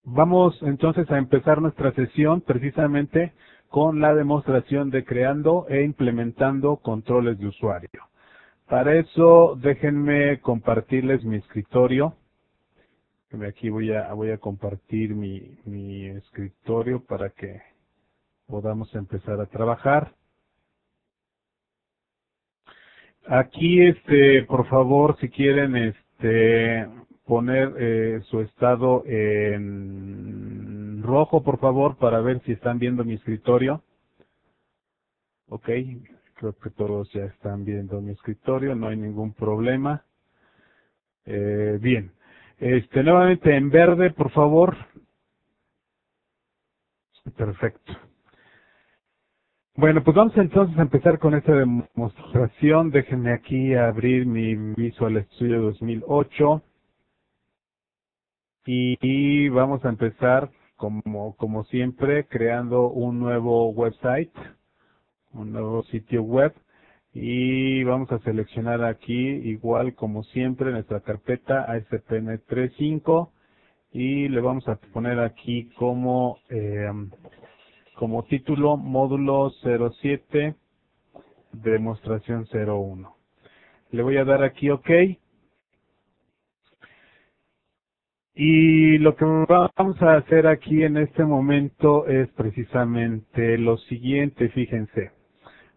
Vamos entonces a empezar nuestra sesión precisamente con la demostración de creando e implementando controles de usuario. Para eso déjenme compartirles mi escritorio. Aquí voy a compartir mi escritorio para que podamos empezar a trabajar. Aquí, por favor, si quieren, poner su estado en rojo, por favor, para ver si están viendo mi escritorio. Ok, creo que todos ya están viendo mi escritorio, no hay ningún problema. Bien, nuevamente en verde, por favor. Perfecto. Bueno, pues vamos entonces a empezar con esta demostración. Déjenme aquí abrir mi Visual Studio 2008 y vamos a empezar como siempre creando un nuevo website, un nuevo sitio web, y vamos a seleccionar aquí igual como siempre nuestra carpeta ASP.NET 3.5 y le vamos a poner aquí como título módulo 07 demostración 01. Le voy a dar aquí OK. Y lo que vamos a hacer aquí en este momento es precisamente lo siguiente, fíjense.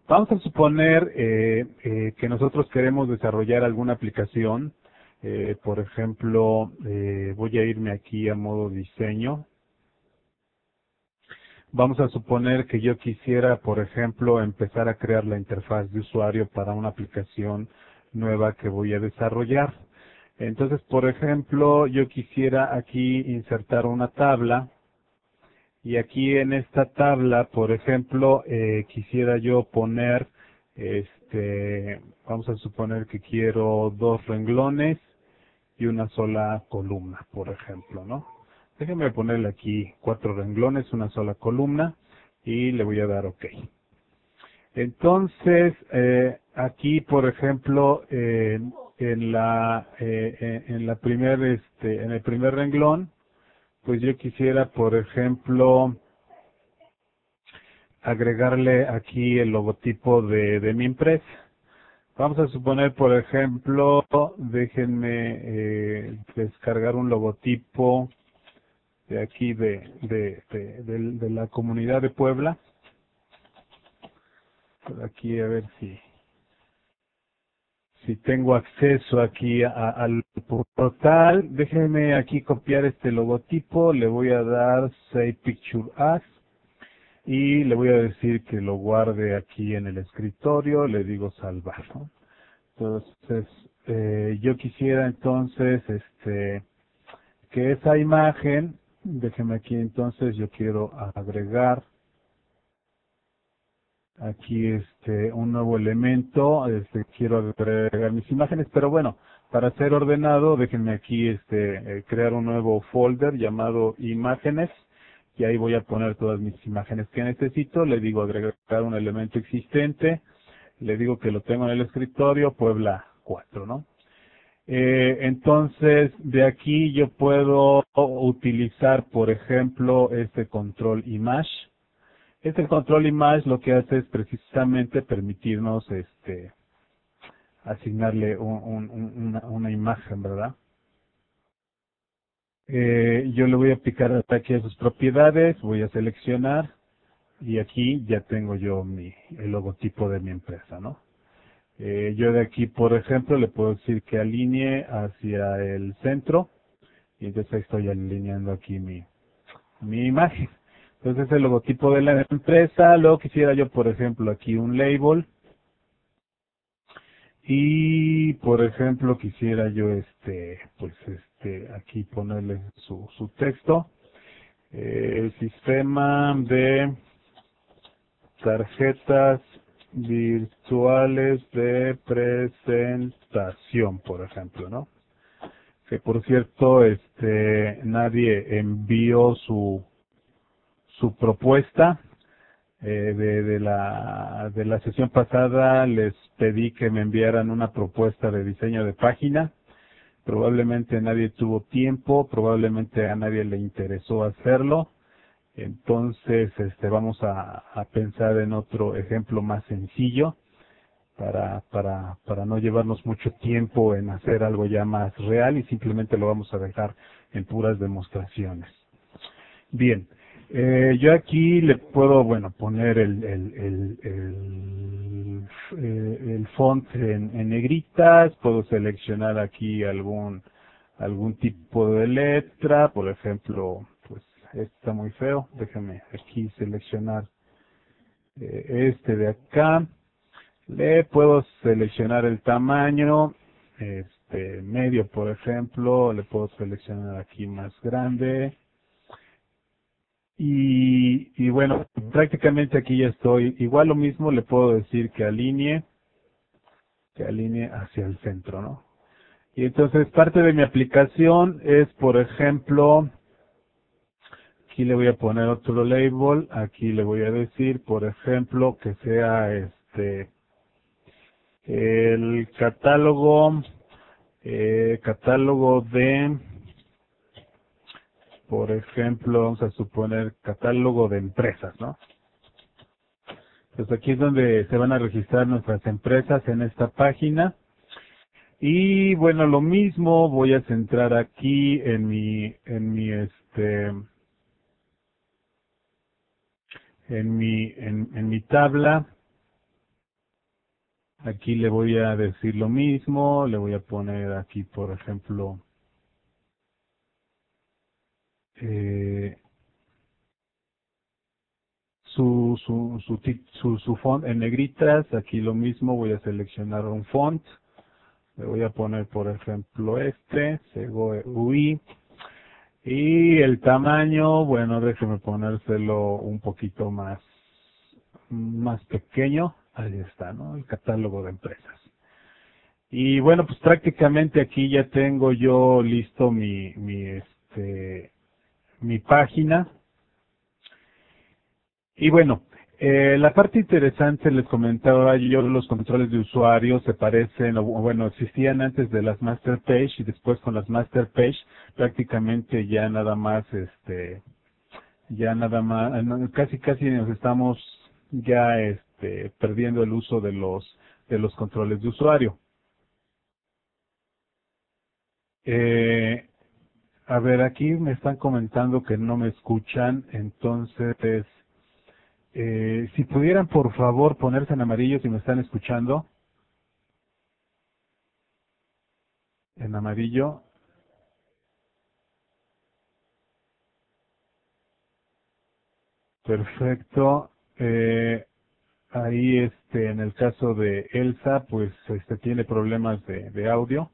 Vamos a suponer que nosotros queremos desarrollar alguna aplicación. Por ejemplo, voy a irme aquí a modo diseño. Vamos a suponer que yo quisiera, por ejemplo, empezar a crear la interfaz de usuario para una aplicación nueva que voy a desarrollar. Entonces, por ejemplo, yo quisiera aquí insertar una tabla y aquí en esta tabla, por ejemplo, quisiera yo poner, vamos a suponer que quiero 2 renglones y una sola columna, por ejemplo, ¿no? Déjenme ponerle aquí 4 renglones, una sola columna y le voy a dar OK. Entonces, aquí, por ejemplo, en el primer renglón, pues yo quisiera, por ejemplo, agregarle aquí el logotipo de mi empresa. Vamos a suponer, por ejemplo, déjenme descargar un logotipo de aquí de la comunidad de Puebla. Por aquí a ver si tengo acceso aquí al portal. Déjenme aquí copiar este logotipo, le voy a dar Save Picture As y le voy a decir que lo guarde aquí en el escritorio, le digo salvar, ¿no? Entonces, yo quisiera entonces que esa imagen, déjenme aquí entonces, yo quiero agregar aquí un nuevo elemento, quiero agregar mis imágenes, pero bueno, para ser ordenado, déjenme aquí crear un nuevo folder llamado imágenes y ahí voy a poner todas mis imágenes que necesito. Le digo agregar un elemento existente, le digo que lo tengo en el escritorio, Puebla 4, ¿no? Entonces, de aquí yo puedo utilizar, por ejemplo, este control image. Este control image lo que hace es precisamente permitirnos asignarle una imagen, ¿verdad? Yo le voy a picar aquí a sus propiedades, voy a seleccionar y aquí ya tengo yo el logotipo de mi empresa, ¿no? Yo de aquí, por ejemplo, le puedo decir que alinee hacia el centro y entonces ahí estoy alineando aquí mi imagen. Entonces el logotipo de la empresa, luego quisiera yo, por ejemplo, aquí un label y, por ejemplo, quisiera yo, aquí ponerle su texto, sistema de tarjetas virtuales de presentación, por ejemplo, ¿no? Que por cierto, nadie envió su propuesta. De la sesión pasada les pedí que me enviaran una propuesta de diseño de página, probablemente nadie tuvo tiempo, probablemente a nadie le interesó hacerlo. Entonces, vamos a pensar en otro ejemplo más sencillo para no llevarnos mucho tiempo en hacer algo ya más real y simplemente lo vamos a dejar en puras demostraciones. Bien, yo aquí le puedo, bueno, poner el font en negritas, puedo seleccionar aquí algún tipo de letra, por ejemplo, pues este está muy feo, déjame aquí seleccionar este de acá, le puedo seleccionar el tamaño, medio por ejemplo, le puedo seleccionar aquí más grande, y bueno, prácticamente aquí ya estoy. Igual lo mismo le puedo decir que alinee hacia el centro, ¿no? Y entonces parte de mi aplicación es, por ejemplo, aquí le voy a poner otro label, aquí le voy a decir, por ejemplo, que sea el catálogo de, por ejemplo, vamos a suponer catálogo de empresas, ¿no? Pues aquí es donde se van a registrar nuestras empresas en esta página. Y bueno, lo mismo voy a centrar aquí en mi tabla. Aquí le voy a decir lo mismo, le voy a poner aquí, por ejemplo, eh, su font en negritas. Aquí lo mismo, voy a seleccionar un font. Le voy a poner, por ejemplo, Segoe UI. Y el tamaño, bueno, déjeme ponérselo un poquito más pequeño. Ahí está, ¿no? El catálogo de empresas. Y bueno, pues prácticamente aquí ya tengo yo listo mi página. Y bueno, la parte interesante, les comentaba yo, los controles de usuario se parecen, o bueno, existían antes de las Master Page y después con las Master Page prácticamente ya nada más, casi nos estamos ya perdiendo el uso de los controles de usuario. Eh, a ver, aquí me están comentando que no me escuchan, entonces, si pudieran por favor ponerse en amarillo si me están escuchando, en amarillo, perfecto. Ahí, en el caso de Elsa, pues, tiene problemas de audio.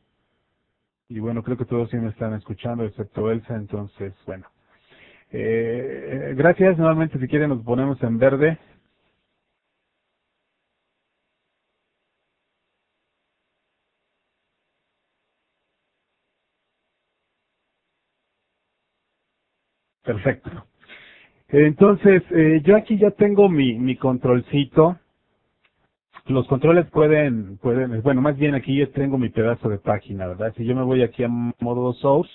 Y bueno, creo que todos sí me están escuchando, excepto Elsa, entonces, bueno. Gracias, nuevamente si quieren nos ponemos en verde. Perfecto. Entonces, yo aquí ya tengo mi controlcito. Los controles bueno, más bien aquí ya tengo mi pedazo de página, ¿verdad? Si yo me voy aquí a modo source,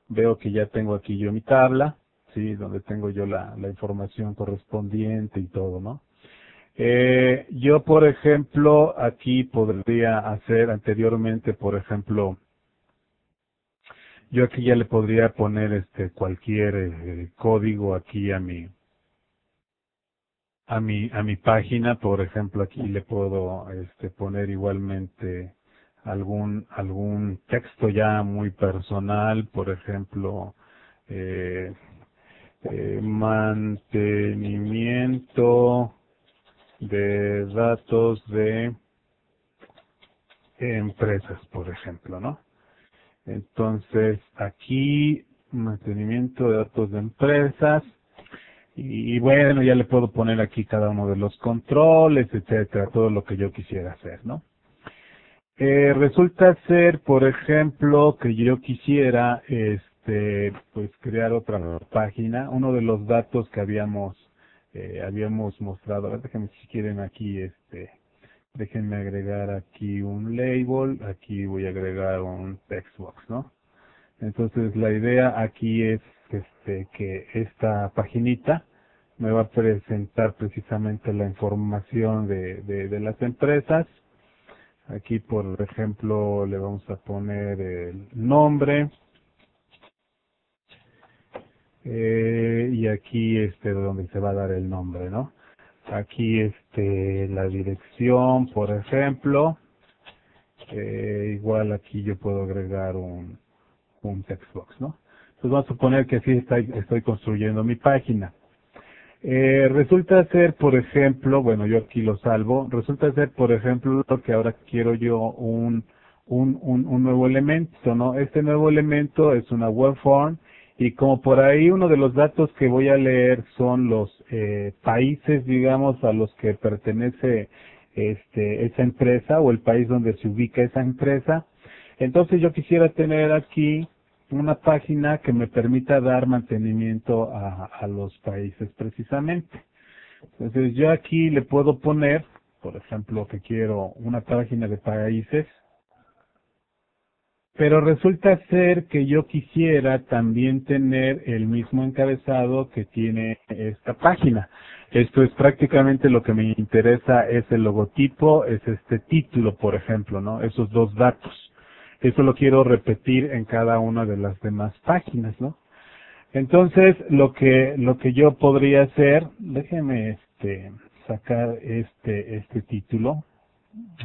veo que ya tengo aquí yo mi tabla, ¿sí? Donde tengo yo la información correspondiente y todo, ¿no? Yo, por ejemplo, aquí podría hacer anteriormente, por ejemplo, yo aquí ya le podría poner cualquier código aquí a mi página, por ejemplo, aquí le puedo poner igualmente algún texto ya muy personal, por ejemplo, eh, mantenimiento de datos de empresas, por ejemplo, ¿no? Entonces, aquí, mantenimiento de datos de empresas, y bueno, ya le puedo poner aquí cada uno de los controles, etcétera, todo lo que yo quisiera hacer, ¿no? Resulta ser, por ejemplo, que yo quisiera, pues crear otra página. Uno de los datos que habíamos mostrado, a ver, déjenme si quieren aquí, Déjenme agregar aquí un label, aquí voy a agregar un textbox, ¿no? Entonces la idea aquí es que esta paginita me va a presentar precisamente la información de las empresas. Aquí, por ejemplo, le vamos a poner el nombre, y aquí donde se va a dar el nombre, ¿no? Aquí la dirección, por ejemplo, igual aquí yo puedo agregar un textbox, ¿no? Entonces vamos a suponer que así estoy construyendo mi página. Resulta ser, por ejemplo, bueno, yo aquí lo salvo, resulta ser, por ejemplo, que ahora quiero yo un nuevo elemento, ¿no? Este nuevo elemento es una web form y como por ahí uno de los datos que voy a leer son los países, digamos, a los que pertenece esa empresa o el país donde se ubica esa empresa, entonces yo quisiera tener aquí una página que me permita dar mantenimiento a los países precisamente. Entonces yo aquí le puedo poner, por ejemplo, que quiero una página de países, pero resulta ser que yo quisiera también tener el mismo encabezado que tiene esta página. Esto es prácticamente lo que me interesa, es el logotipo, es este título, por ejemplo, ¿no? Esos dos datos. Eso lo quiero repetir en cada una de las demás páginas, ¿no? Entonces, lo que yo podría hacer, déjeme sacar este título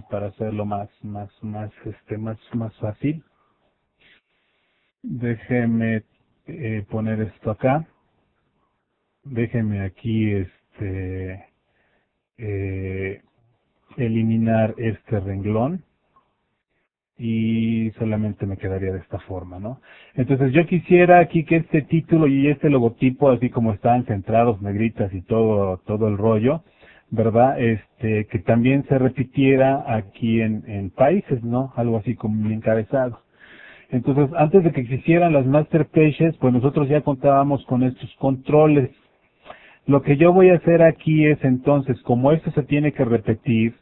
para hacerlo más fácil. Déjeme poner esto acá. Déjeme aquí eliminar este renglón y solamente me quedaría de esta forma, ¿no? Entonces yo quisiera aquí que este título y este logotipo, así como están centrados, negritas y todo el rollo, ¿verdad? Que también se repitiera aquí en países, ¿no? Algo así como mi encabezado. Entonces, antes de que existieran las master pages, pues nosotros ya contábamos con estos controles. Lo que yo voy a hacer aquí es entonces, como esto se tiene que repetir,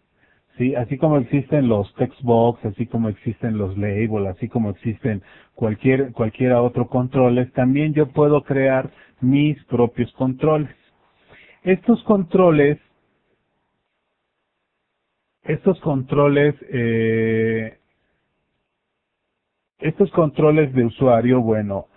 ¿sí? Así como existen los textbox, así como existen los labels, así como existen cualquiera otro controles, también yo puedo crear mis propios controles. Estos controles, estos controles de usuario, bueno,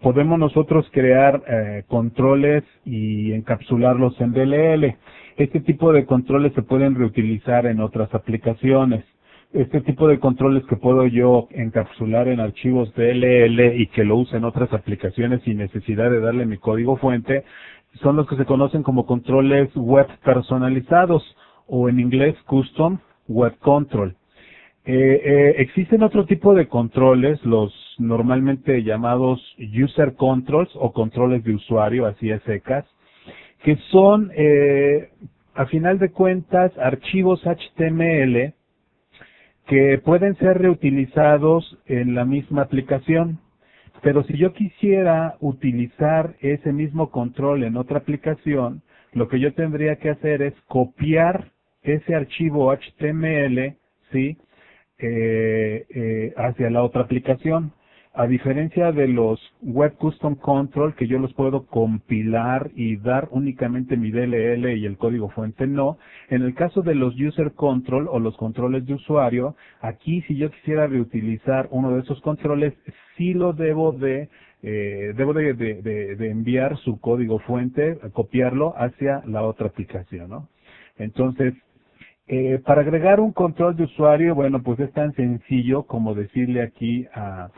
podemos nosotros crear controles y encapsularlos en DLL. Este tipo de controles se pueden reutilizar en otras aplicaciones. Este tipo de controles que puedo yo encapsular en archivos DLL y que lo use en otras aplicaciones sin necesidad de darle mi código fuente, son los que se conocen como controles web personalizados o en inglés Custom Web Control. Existen otro tipo de controles, los normalmente llamados user controls o controles de usuario, así a secas, que son, a final de cuentas, archivos HTML que pueden ser reutilizados en la misma aplicación. Pero si yo quisiera utilizar ese mismo control en otra aplicación, lo que yo tendría que hacer es copiar ese archivo HTML, ¿sí? Hacia la otra aplicación. A diferencia de los Web Custom Control, que yo los puedo compilar y dar únicamente mi DLL y el código fuente no, en el caso de los User Control o los controles de usuario, aquí si yo quisiera reutilizar uno de esos controles, sí lo debo de enviar su código fuente, copiarlo hacia la otra aplicación, ¿no? Entonces, para agregar un control de usuario, bueno, pues es tan sencillo como decirle aquí a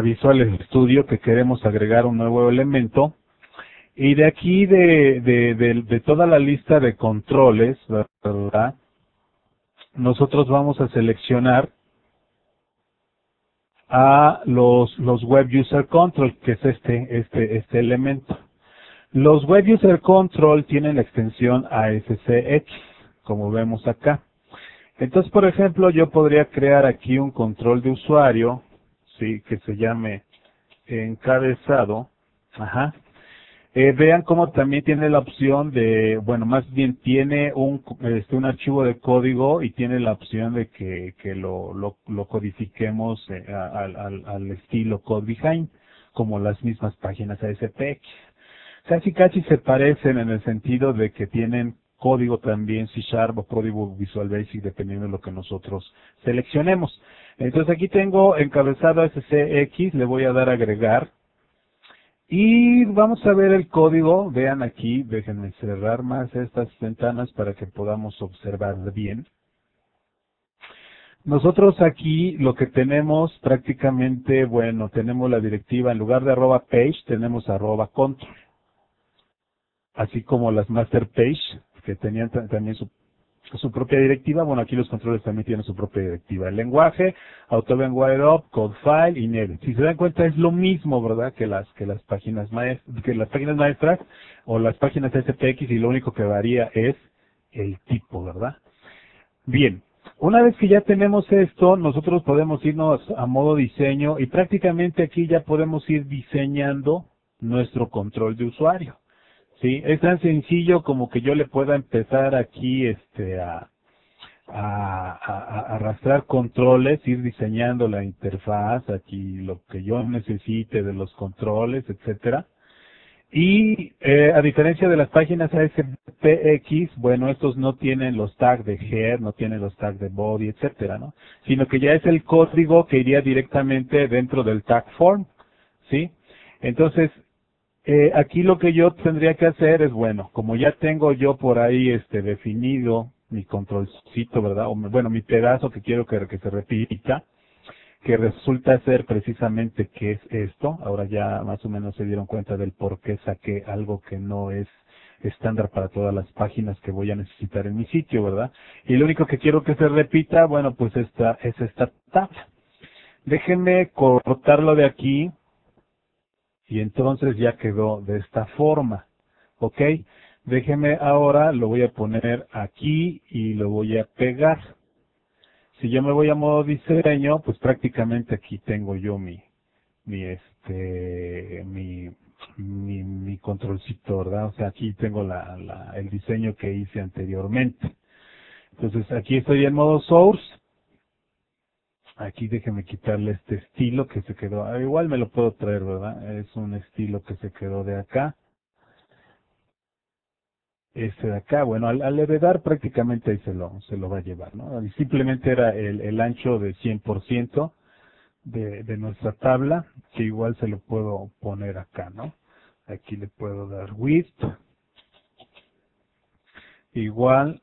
Visual Studio que queremos agregar un nuevo elemento y de aquí de toda la lista de controles, ¿verdad? Nosotros vamos a seleccionar a los Web User Control, que es este elemento. Los Web User Control tienen la extensión ASCX, como vemos acá. Entonces, por ejemplo, yo podría crear aquí un control de usuario, sí, que se llame encabezado, ajá. Vean cómo también tiene la opción de, bueno, más bien tiene un archivo de código y tiene la opción de que lo codifiquemos al estilo Code Behind, como las mismas páginas ASPX. Casi se parecen en el sentido de que tienen código también C# o código Visual Basic, dependiendo de lo que nosotros seleccionemos. Entonces aquí tengo encabezado SCX, le voy a dar a agregar. Y vamos a ver el código. Vean aquí, déjenme cerrar más estas ventanas para que podamos observar bien. Nosotros aquí lo que tenemos prácticamente, bueno, tenemos la directiva, en lugar de @page, tenemos @control. Así como las master page, que tenían también su propia directiva. Bueno, aquí los controles también tienen su propia directiva. El lenguaje, Autobahn Wire Up, Code File y Neve. Si se dan cuenta es lo mismo, ¿verdad? Que las páginas maestras o las páginas SPX, y lo único que varía es el tipo, ¿verdad? Bien. Una vez que ya tenemos esto, nosotros podemos irnos a modo diseño y prácticamente aquí ya podemos ir diseñando nuestro control de usuario. Sí, es tan sencillo como que yo le pueda empezar aquí a arrastrar controles, ir diseñando la interfaz, aquí lo que yo necesite de los controles, etcétera. Y a diferencia de las páginas ASPX, bueno, estos no tienen los tags de head, no tienen los tags de body, etcétera, ¿no? Sino que ya es el código que iría directamente dentro del tag form, ¿sí? Entonces, aquí lo que yo tendría que hacer es, bueno, como ya tengo yo por ahí definido mi controlcito, ¿verdad? O, bueno, mi pedazo que quiero que se repita, que resulta ser precisamente qué es esto. Ahora ya más o menos se dieron cuenta del por qué saqué algo que no es estándar para todas las páginas que voy a necesitar en mi sitio, ¿verdad? Y lo único que quiero que se repita, bueno, pues esta es esta tabla. Déjenme cortarlo de aquí y entonces ya quedó de esta forma, ¿ok? Déjenme ahora, lo voy a poner aquí y lo voy a pegar. Si yo me voy a modo diseño, pues prácticamente aquí tengo yo mi controlcito, ¿verdad? O sea, aquí tengo el diseño que hice anteriormente. Entonces aquí estoy en modo source. Aquí déjeme quitarle este estilo que se quedó. Igual me lo puedo traer, ¿verdad? Es un estilo que se quedó de acá. Este de acá, bueno, al heredar prácticamente ahí se lo va a llevar, ¿no? Y simplemente era el ancho de 100% de nuestra tabla, que igual se lo puedo poner acá, ¿no? Aquí le puedo dar width, igual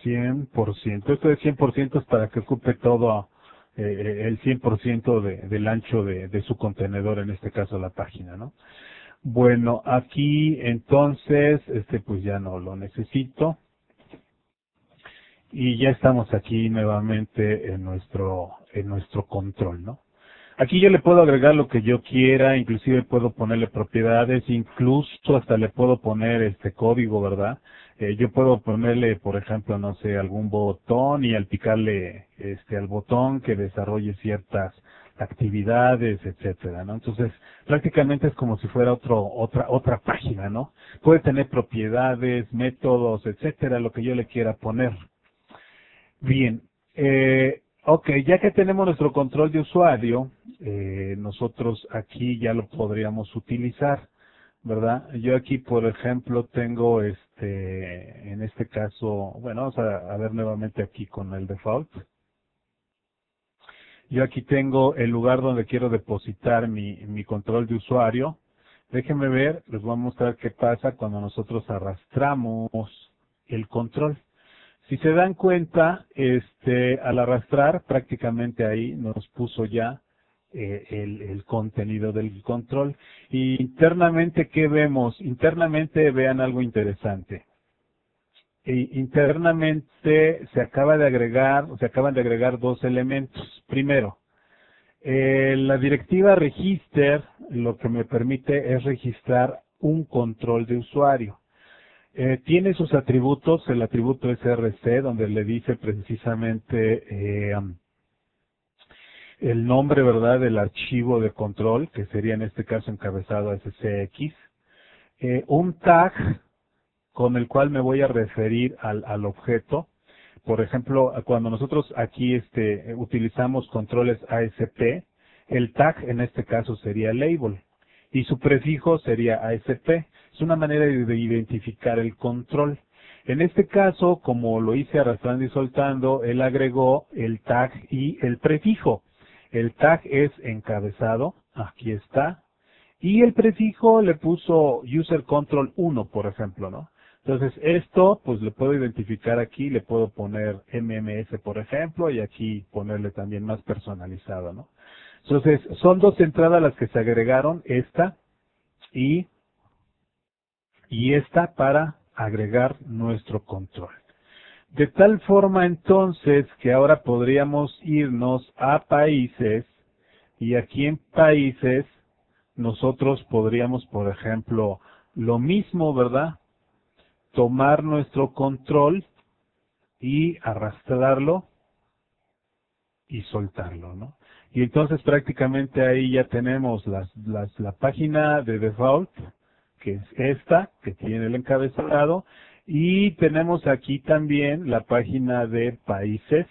100%. Esto de 100% es para que ocupe todo el 100% del ancho de su contenedor, en este caso la página, ¿no? Bueno, aquí entonces, pues ya no lo necesito. Y ya estamos aquí nuevamente en nuestro control, ¿no? Aquí yo le puedo agregar lo que yo quiera, inclusive puedo ponerle propiedades, incluso hasta le puedo poner este código, ¿verdad? Yo puedo ponerle, por ejemplo, no sé, algún botón y al picarle al botón que desarrolle ciertas actividades, etcétera, ¿no? Entonces, prácticamente es como si fuera otra página, ¿no? Puede tener propiedades, métodos, etcétera, lo que yo le quiera poner. Bien, ok, ya que tenemos nuestro control de usuario, nosotros aquí ya lo podríamos utilizar, ¿verdad? Yo aquí, por ejemplo, tengo en este caso, bueno, vamos a ver nuevamente aquí con el default. Yo aquí tengo el lugar donde quiero depositar mi control de usuario. Déjenme ver, les voy a mostrar qué pasa cuando nosotros arrastramos el control. Si se dan cuenta, al arrastrar, prácticamente ahí nos puso ya el contenido del control. Y internamente, ¿qué vemos? Internamente vean algo interesante. Internamente se acaban de agregar dos elementos. Primero, la directiva register lo que me permite es registrar un control de usuario. Tiene sus atributos, el atributo src, donde le dice precisamente el nombre, ¿verdad?, del archivo de control, que sería en este caso encabezado SCX. un tag con el cual me voy a referir al objeto. Por ejemplo, cuando nosotros aquí utilizamos controles ASP, el tag en este caso sería label y su prefijo sería ASP. Es una manera de identificar el control. En este caso, como lo hice arrastrando y soltando, él agregó el tag y el prefijo. El tag es encabezado, aquí está, y el prefijo le puso user control 1, por ejemplo, ¿no? Entonces, esto, pues le puedo identificar aquí, le puedo poner MMS, por ejemplo, y aquí ponerle también más personalizado, ¿no? Entonces, son dos entradas las que se agregaron, esta y, y esta para agregar nuestro control. De tal forma entonces que ahora podríamos irnos a países y aquí en países nosotros podríamos, por ejemplo, lo mismo, ¿verdad? Tomar nuestro control y arrastrarlo y soltarlo, ¿no? Y entonces prácticamente ahí ya tenemos la página de default, que es esta, que tiene el encabezado, y tenemos aquí también la página de países,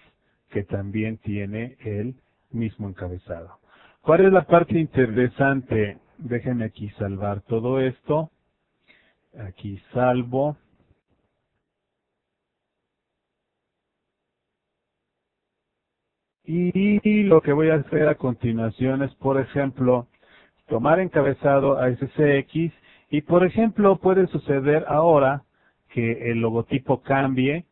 que también tiene el mismo encabezado. ¿Cuál es la parte interesante? Déjenme aquí salvar todo esto. Aquí salvo. Y lo que voy a hacer a continuación es, por ejemplo, tomar encabezado a SCX y, por ejemplo, puede suceder ahora que el logotipo cambie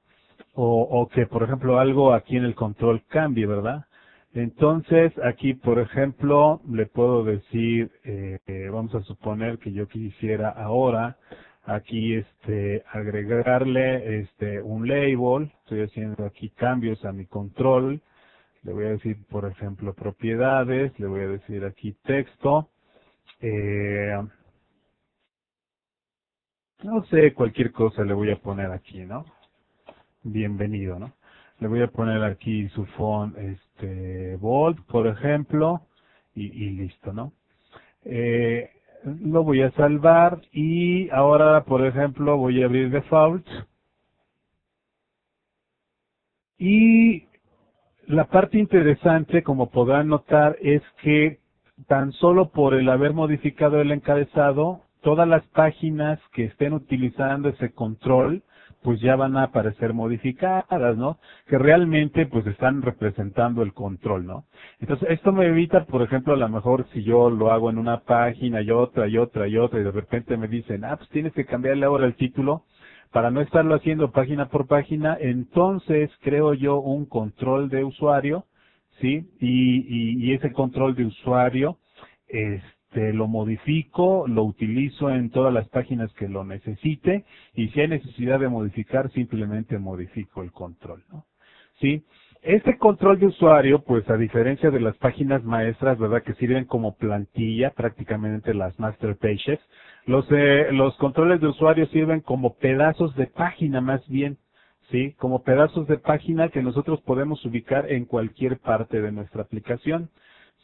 o que, por ejemplo, algo aquí en el control cambie, ¿verdad? Entonces, aquí, por ejemplo, le puedo decir, vamos a suponer que yo quisiera ahora aquí agregarle un label, estoy haciendo aquí cambios a mi control. Le voy a decir, por ejemplo, propiedades, le voy a decir aquí texto, no sé, cualquier cosa le voy a poner aquí, ¿no? Bienvenido, ¿no? Le voy a poner aquí su font, bold, por ejemplo, y listo, ¿no? Lo voy a salvar y ahora, por ejemplo, voy a abrir default y la parte interesante, como podrán notar, es que tan solo por el haber modificado el encabezado, todas las páginas que estén utilizando ese control, pues ya van a aparecer modificadas, ¿no? Que realmente pues están representando el control, ¿no? Entonces, esto me evita, por ejemplo, a lo mejor si yo lo hago en una página y otra y otra y otra y de repente me dicen, pues tienes que cambiarle ahora el título, para no estarlo haciendo página por página, entonces creo yo un control de usuario, ¿sí? Y ese control de usuario, lo modifico, lo utilizo en todas las páginas que lo necesite, y si hay necesidad de modificar, simplemente modifico el control, ¿no? ¿Sí? Este control de usuario, pues a diferencia de las páginas maestras, ¿verdad? Que sirven como plantilla, prácticamente las master pages, los controles de usuario sirven como pedazos de página más bien, ¿sí? Como pedazos de página que nosotros podemos ubicar en cualquier parte de nuestra aplicación,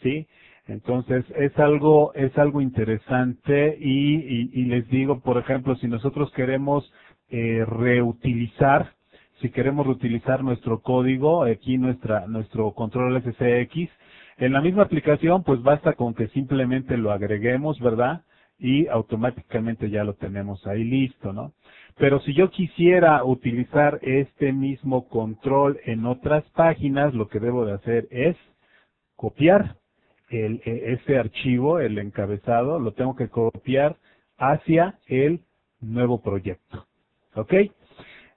¿sí? Entonces es algo interesante y les digo, por ejemplo, si nosotros queremos reutilizar, si queremos reutilizar nuestro código, aquí nuestro control SCX, en la misma aplicación, pues basta con que simplemente lo agreguemos, ¿verdad? Y automáticamente ya lo tenemos ahí listo, ¿no? Pero si yo quisiera utilizar este mismo control en otras páginas, lo que debo de hacer es copiar ese archivo, el encabezado, lo tengo que copiar hacia el nuevo proyecto. ¿Ok?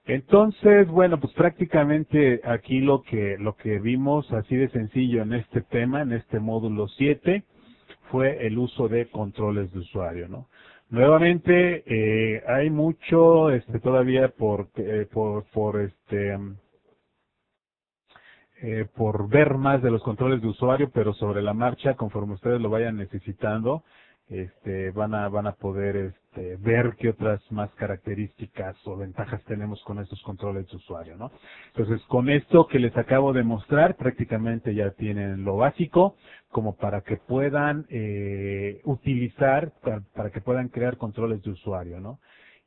Entonces, bueno, pues prácticamente aquí lo que vimos así de sencillo en este tema, en este módulo 7, fue el uso de controles de usuario, ¿no? Nuevamente, hay mucho todavía por ver más de los controles de usuario, pero sobre la marcha, conforme ustedes lo vayan necesitando, van a poder ver qué otras más características o ventajas tenemos con estos controles de usuario, ¿no? Entonces, con esto que les acabo de mostrar, prácticamente ya tienen lo básico como para que puedan utilizar, para que puedan crear controles de usuario, ¿no?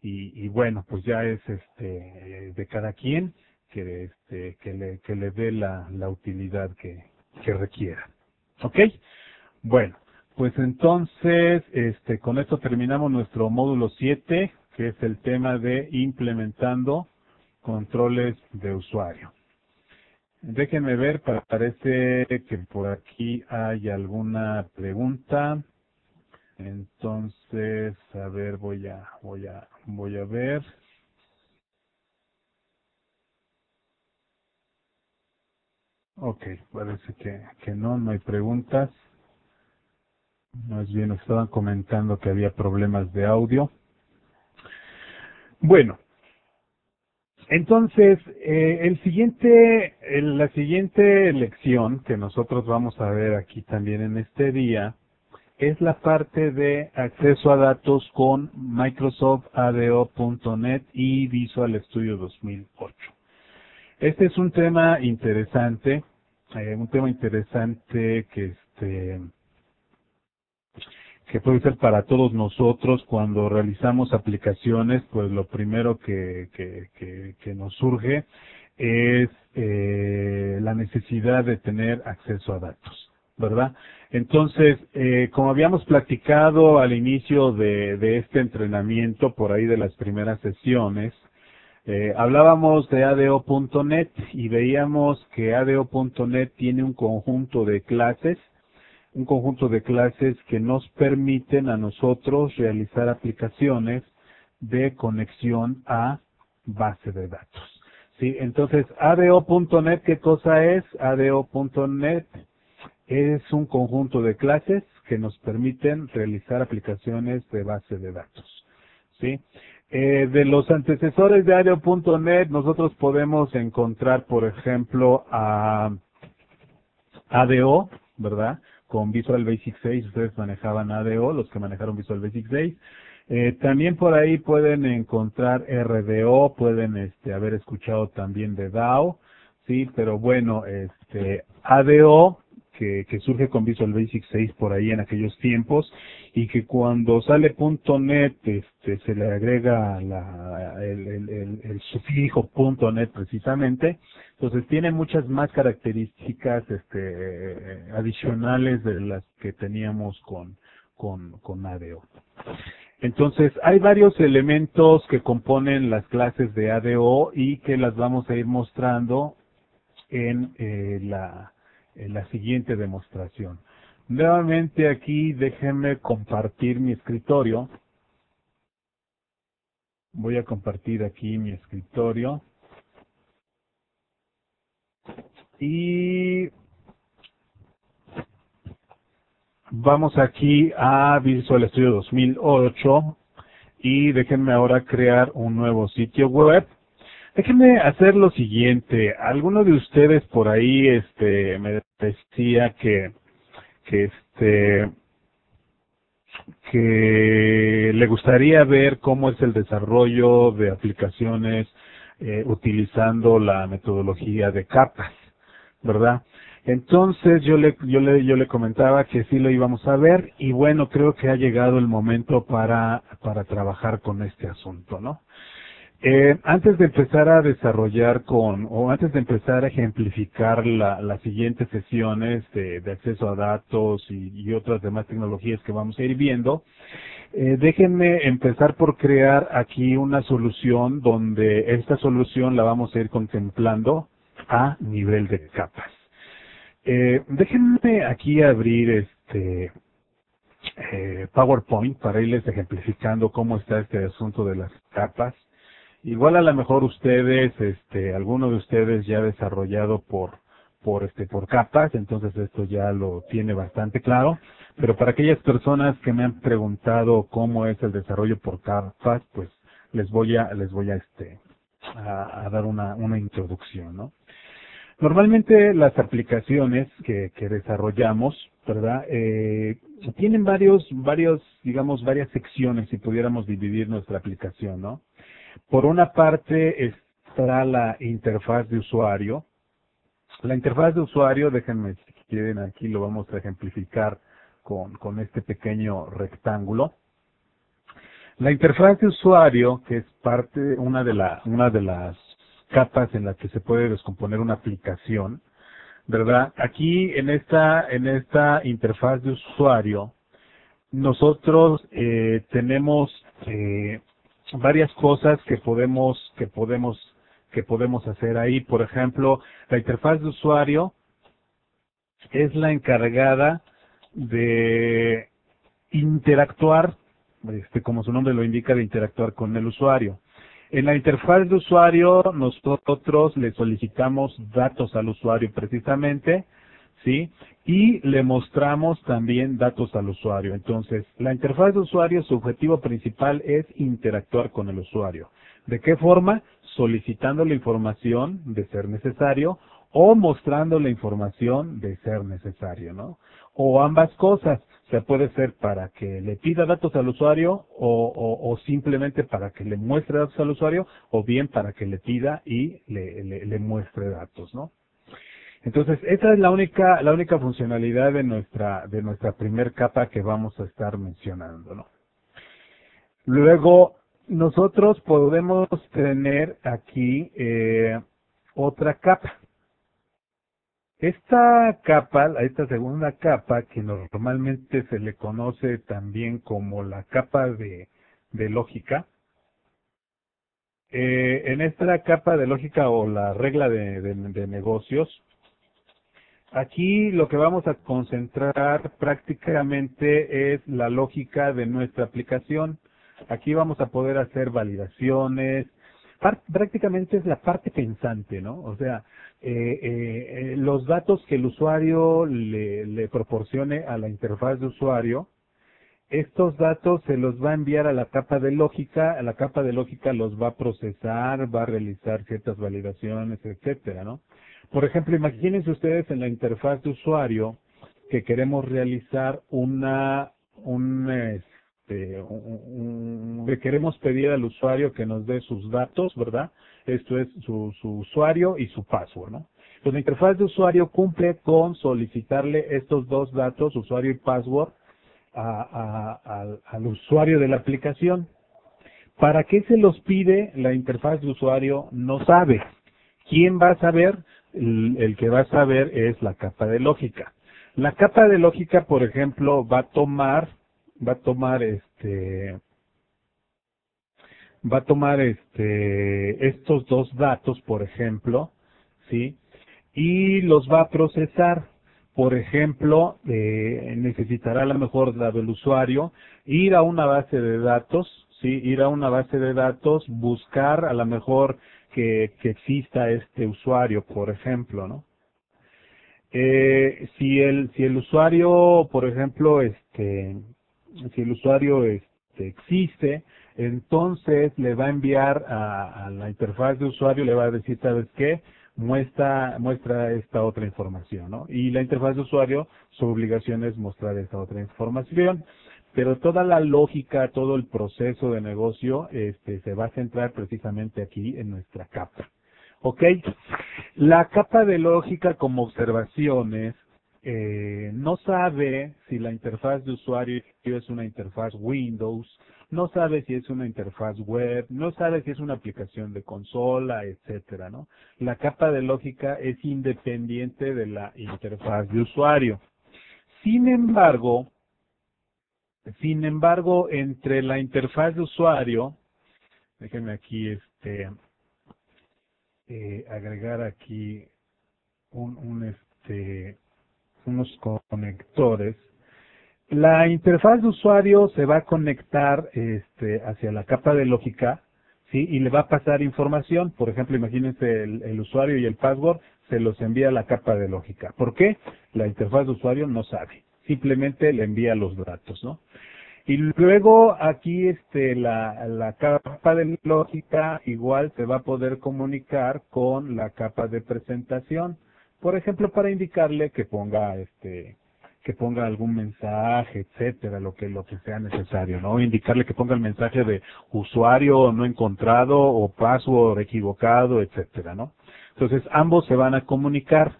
Y bueno, pues ya es de cada quien que le dé la utilidad que requiera. ¿Ok? Bueno, pues entonces, con esto terminamos nuestro módulo 7, que es el tema de implementando controles de usuario. Déjenme ver, parece que por aquí hay alguna pregunta. Entonces, a ver, voy a ver. Ok, parece que no hay preguntas. Más bien nos estaban comentando que había problemas de audio. Bueno, entonces, la siguiente lección que nosotros vamos a ver aquí también en este día es la parte de acceso a datos con Microsoft ADO.NET y Visual Studio 2008. Este es un tema interesante que puede ser para todos nosotros cuando realizamos aplicaciones, pues lo primero que nos surge es la necesidad de tener acceso a datos, ¿verdad? Entonces, como habíamos platicado al inicio de este entrenamiento, por ahí de las primeras sesiones, hablábamos de ADO.NET y veíamos que ADO.NET tiene un conjunto de clases que nos permiten a nosotros realizar aplicaciones de conexión a base de datos. ¿Sí? Entonces, ADO.NET, ¿qué cosa es? ADO.NET es un conjunto de clases que nos permiten realizar aplicaciones de base de datos. ¿Sí? De los antecesores de ADO.NET, nosotros podemos encontrar, por ejemplo, a ADO, ¿verdad? Con Visual Basic 6, ustedes manejaban ADO, los que manejaron Visual Basic 6. También por ahí pueden encontrar RDO, pueden haber escuchado también de DAO, sí, pero bueno, ADO, que surge con Visual Basic 6 por ahí en aquellos tiempos, y que cuando sale .NET se le agrega el sufijo .NET precisamente. Entonces tiene muchas más características adicionales de las que teníamos con ADO. Entonces hay varios elementos que componen las clases de ADO y que las vamos a ir mostrando en la siguiente demostración. Nuevamente aquí déjenme compartir mi escritorio. Voy a compartir aquí mi escritorio. Y vamos aquí a Visual Studio 2008 y déjenme ahora crear un nuevo sitio web. Déjenme hacer lo siguiente. Alguno de ustedes por ahí me decía que le gustaría ver cómo es el desarrollo de aplicaciones utilizando la metodología de capas, ¿verdad? Entonces yo le comentaba que sí lo íbamos a ver y bueno, creo que ha llegado el momento para trabajar con este asunto, ¿no? Antes de empezar a desarrollar antes de empezar a ejemplificar las siguientes sesiones de acceso a datos y otras demás tecnologías que vamos a ir viendo, déjenme empezar por crear aquí una solución donde esta solución la vamos a ir contemplando a nivel de capas. Déjenme aquí abrir PowerPoint para irles ejemplificando cómo está este asunto de las capas. Igual a lo mejor ustedes, alguno de ustedes ya ha desarrollado por capas, entonces esto ya lo tiene bastante claro, pero para aquellas personas que me han preguntado cómo es el desarrollo por capas, pues les voy a dar una introducción, ¿no? Normalmente las aplicaciones que desarrollamos, ¿verdad? Tienen digamos, varias secciones, si pudiéramos dividir nuestra aplicación, ¿no? Por una parte está la interfaz de usuario. La interfaz de usuario, déjenme, si quieren, aquí lo vamos a ejemplificar con este pequeño rectángulo. La interfaz de usuario, que es una de las capas en las que se puede descomponer una aplicación, ¿verdad? Aquí en esta interfaz de usuario, nosotros tenemos varias cosas que podemos hacer ahí. Por ejemplo, la interfaz de usuario es la encargada de interactuar, como su nombre lo indica, de interactuar con el usuario. En la interfaz de usuario nosotros le solicitamos datos al usuario precisamente, ¿sí? Y le mostramos también datos al usuario. Entonces, la interfaz de usuario, su objetivo principal es interactuar con el usuario. ¿De qué forma? Solicitando la información de ser necesario o mostrando la información de ser necesario, ¿no? O ambas cosas. O sea, puede ser para que le pida datos al usuario o simplemente para que le muestre datos al usuario o bien para que le pida y le muestre datos, ¿no? Entonces, esa es la única funcionalidad de nuestra primer capa que vamos a estar mencionando, ¿no? Luego, nosotros podemos tener aquí otra capa. Esta segunda capa, que normalmente se le conoce también como la capa de lógica, en esta capa de lógica o la regla de negocios, aquí lo que vamos a concentrar prácticamente es la lógica de nuestra aplicación. Aquí vamos a poder hacer validaciones, prácticamente es la parte pensante, ¿no? O sea, los datos que el usuario le proporcione a la interfaz de usuario, estos datos se los va a enviar a la capa de lógica, la capa de lógica los va a procesar, va a realizar ciertas validaciones, etcétera, ¿no? Por ejemplo, imagínense ustedes en la interfaz de usuario que queremos realizar le queremos pedir al usuario que nos dé sus datos, ¿verdad? Esto es su usuario y su password, ¿no? Pues la interfaz de usuario cumple con solicitarle estos dos datos, usuario y password, al usuario de la aplicación. ¿Para qué se los pide? La interfaz de usuario no sabe. ¿Quién va a saber? El que va a saber es la capa de lógica. La capa de lógica, por ejemplo, va a tomar estos dos datos, por ejemplo, ¿sí? Y los va a procesar. Por ejemplo, necesitará a lo mejor la del usuario ir a una base de datos, ¿sí? Ir a una base de datos, buscar a lo mejor que exista este usuario, por ejemplo, ¿no? Si el usuario, por ejemplo, si el usuario existe, entonces le va a enviar a la interfaz de usuario, le va a decir, ¿sabes qué? Muestra esta otra información, ¿no? Y la interfaz de usuario, su obligación es mostrar esta otra información, pero toda la lógica, todo el proceso de negocio, se va a centrar precisamente aquí en nuestra capa. ¿Ok? La capa de lógica como observaciones no sabe si la interfaz de usuario es una interfaz Windows, no sabe si es una interfaz web, no sabe si es una aplicación de consola, etcétera, ¿no? La capa de lógica es independiente de la interfaz de usuario. Sin embargo, entre la interfaz de usuario, déjenme aquí agregar aquí unos conectores. La interfaz de usuario se va a conectar hacia la capa de lógica, ¿sí? Y le va a pasar información. Por ejemplo, imagínense el usuario y el password se los envía a la capa de lógica. ¿Por qué? La interfaz de usuario no sabe. Simplemente le envía los datos, ¿no? Y luego aquí la capa de lógica igual se va a poder comunicar con la capa de presentación. Por ejemplo, para indicarle que ponga algún mensaje, etcétera, lo que sea necesario, ¿no? Indicarle que ponga el mensaje de usuario no encontrado o password equivocado, etcétera, ¿no? Entonces, ambos se van a comunicar.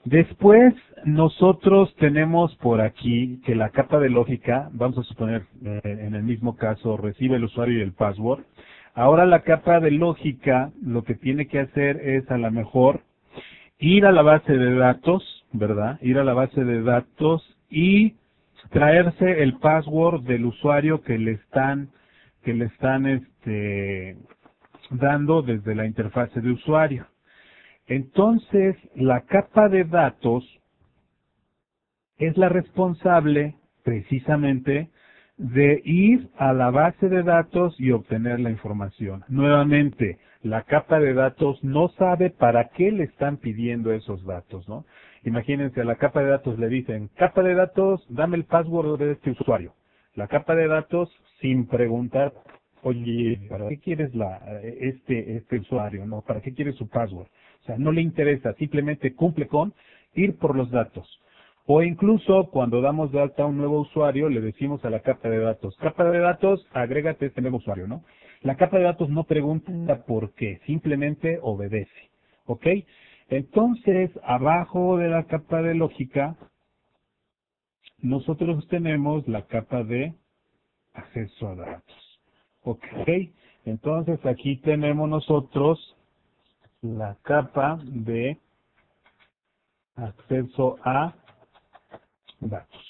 Después, nosotros tenemos por aquí que la capa de lógica, vamos a suponer, en el mismo caso, recibe el usuario y el password. Ahora la capa de lógica lo que tiene que hacer es a lo mejor ir a la base de datos, ¿verdad? Ir a la base de datos y traerse el password del usuario que le están dando desde la interfase de usuario. Entonces, la capa de datos es la responsable precisamente de ir a la base de datos y obtener la información. Nuevamente, la capa de datos no sabe para qué le están pidiendo esos datos, ¿no? Imagínense, a la capa de datos le dicen, capa de datos, dame el password de este usuario. La capa de datos, sin preguntar, oye, ¿para qué quieres este usuario, no? ¿Para qué quieres su password? O sea, no le interesa, simplemente cumple con ir por los datos. O incluso cuando damos de alta a un nuevo usuario, le decimos a la capa de datos, agrégate este nuevo usuario, ¿no? La capa de datos no pregunta por qué, simplemente obedece, ¿ok? Entonces, abajo de la capa de lógica, nosotros tenemos la capa de acceso a datos, ¿ok? Entonces, aquí tenemos nosotros la capa de acceso a datos.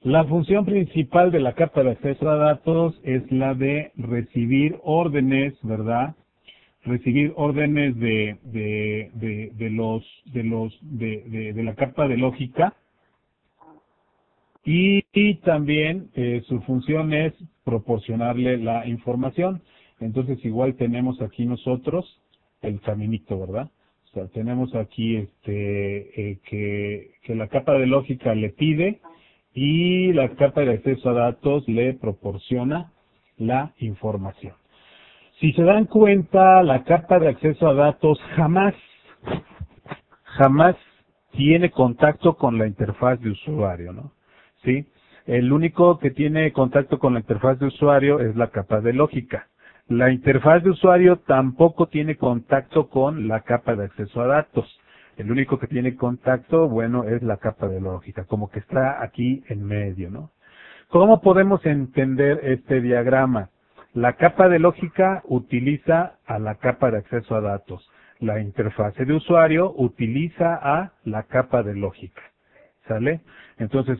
La función principal de la capa de acceso a datos es la de recibir órdenes, ¿verdad? Recibir órdenes de la capa de lógica y también su función es proporcionarle la información. Entonces igual tenemos aquí nosotros el caminito, ¿verdad? O sea, tenemos aquí que la capa de lógica le pide y la capa de acceso a datos le proporciona la información. Si se dan cuenta, la capa de acceso a datos jamás tiene contacto con la interfaz de usuario, ¿no? ¿Sí? El único que tiene contacto con la interfaz de usuario es la capa de lógica. La interfaz de usuario tampoco tiene contacto con la capa de acceso a datos. El único que tiene contacto, bueno, es la capa de lógica, como que está aquí en medio, ¿no? ¿Cómo podemos entender este diagrama? La capa de lógica utiliza a la capa de acceso a datos. La interfase de usuario utiliza a la capa de lógica. ¿Sale? Entonces,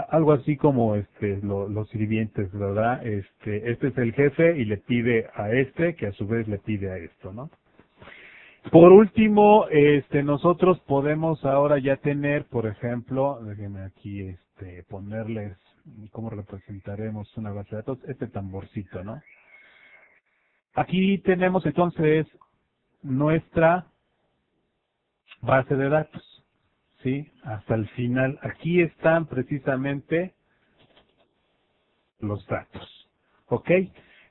algo así como los sirvientes, ¿verdad? Este es el jefe y le pide a que a su vez le pide a esto, ¿no? Por último, nosotros podemos ahora ya tener, por ejemplo, déjenme aquí ponerles cómo representaremos una base de datos, este tamborcito, ¿no? Aquí tenemos entonces nuestra base de datos, ¿sí? Hasta el final. Aquí están precisamente los datos, ¿ok?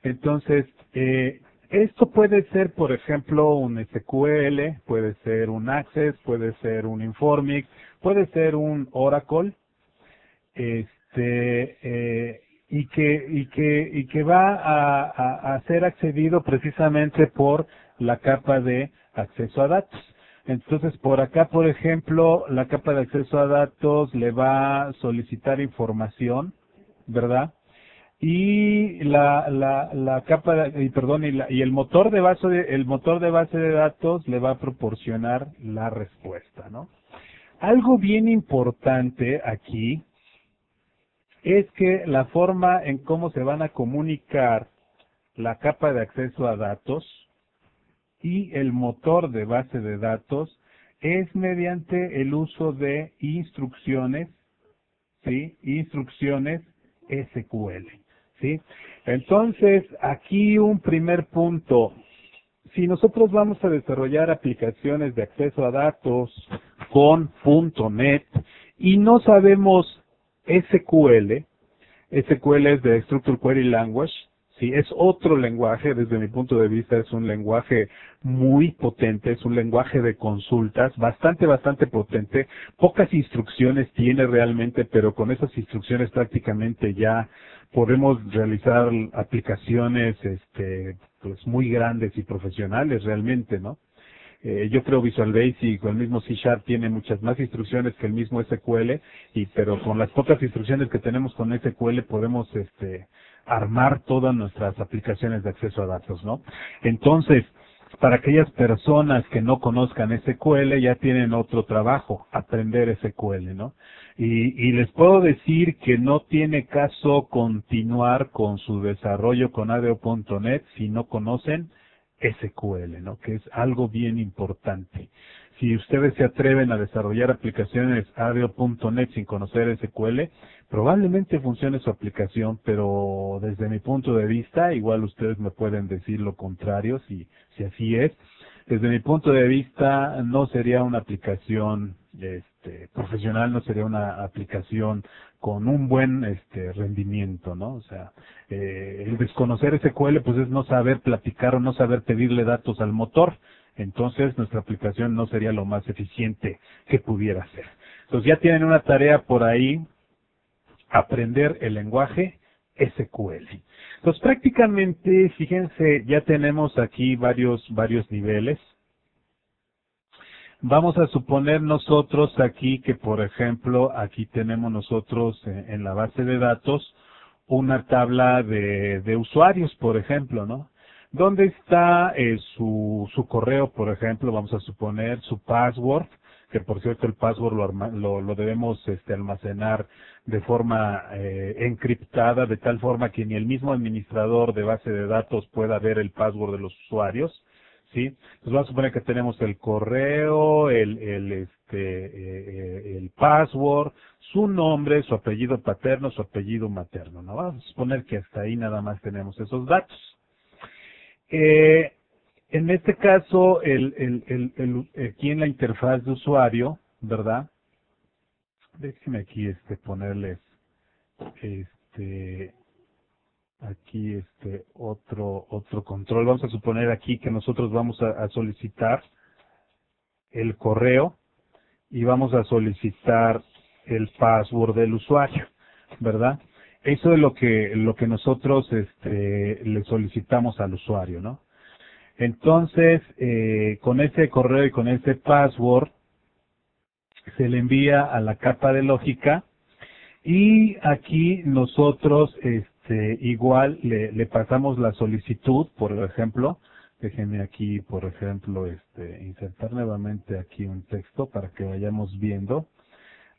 Entonces, esto puede ser, por ejemplo, un SQL, puede ser un Access, puede ser un Informix, puede ser un Oracle, y que va a ser accedido precisamente por la capa de acceso a datos. Entonces, por acá, por ejemplo, la capa de acceso a datos le va a solicitar información, ¿verdad? Y la capa y el motor de base de datos le va a proporcionar la respuesta, ¿no? Algo bien importante aquí es que la forma en cómo se van a comunicar la capa de acceso a datos y el motor de base de datos es mediante el uso de instrucciones, ¿sí? Instrucciones SQL, ¿sí? Entonces, aquí un primer punto. Si nosotros vamos a desarrollar aplicaciones de acceso a datos con .NET y no sabemos SQL es de Structured Query Language, Sí, es otro lenguaje, desde mi punto de vista es un lenguaje muy potente, es un lenguaje de consultas, bastante potente, pocas instrucciones tiene realmente, pero con esas instrucciones prácticamente ya podemos realizar aplicaciones, pues muy grandes y profesionales realmente, ¿no? Yo creo Visual Basic o el mismo C Sharp tiene muchas más instrucciones que el mismo SQL, pero con las pocas instrucciones que tenemos con SQL podemos armar todas nuestras aplicaciones de acceso a datos, ¿no? Entonces, para aquellas personas que no conozcan SQL ya tienen otro trabajo, aprender SQL, ¿no? Y les puedo decir que no tiene caso continuar con su desarrollo con ADO.NET si no conocen SQL, ¿no? Que es algo bien importante. Si ustedes se atreven a desarrollar aplicaciones ADO.NET sin conocer SQL, probablemente funcione su aplicación, pero desde mi punto de vista, igual ustedes me pueden decir lo contrario si así es. Desde mi punto de vista, no sería una aplicación profesional, no sería una aplicación con un buen rendimiento, ¿no? O sea, el desconocer SQL pues es no saber platicar o no saber pedirle datos al motor. Entonces nuestra aplicación no sería lo más eficiente que pudiera ser. Entonces ya tienen una tarea por ahí, aprender el lenguaje SQL. Entonces prácticamente, fíjense, ya tenemos aquí varios niveles. Vamos a suponer nosotros aquí que, por ejemplo, aquí tenemos nosotros en la base de datos una tabla de usuarios, por ejemplo, ¿no? ¿Dónde está su correo, por ejemplo? Vamos a suponer su password, que por cierto el password lo debemos almacenar de forma encriptada, de tal forma que ni el mismo administrador de base de datos pueda ver el password de los usuarios. ¿Sí? Entonces vamos a suponer que tenemos el correo, el password, su nombre, su apellido paterno, su apellido materno, ¿no? Vamos a suponer que hasta ahí nada más tenemos esos datos. En este caso, aquí en la interfaz de usuario, ¿verdad? Déjenme aquí ponerles este aquí otro control. Vamos a suponer aquí que nosotros vamos a solicitar el correo y vamos a solicitar el password del usuario, ¿verdad? Eso es lo que nosotros le solicitamos al usuario, ¿no? Entonces, con ese correo y con ese password se le envía a la capa de lógica y aquí nosotros igual le pasamos la solicitud, por ejemplo, déjenme aquí, por ejemplo, insertar nuevamente aquí un texto para que vayamos viendo.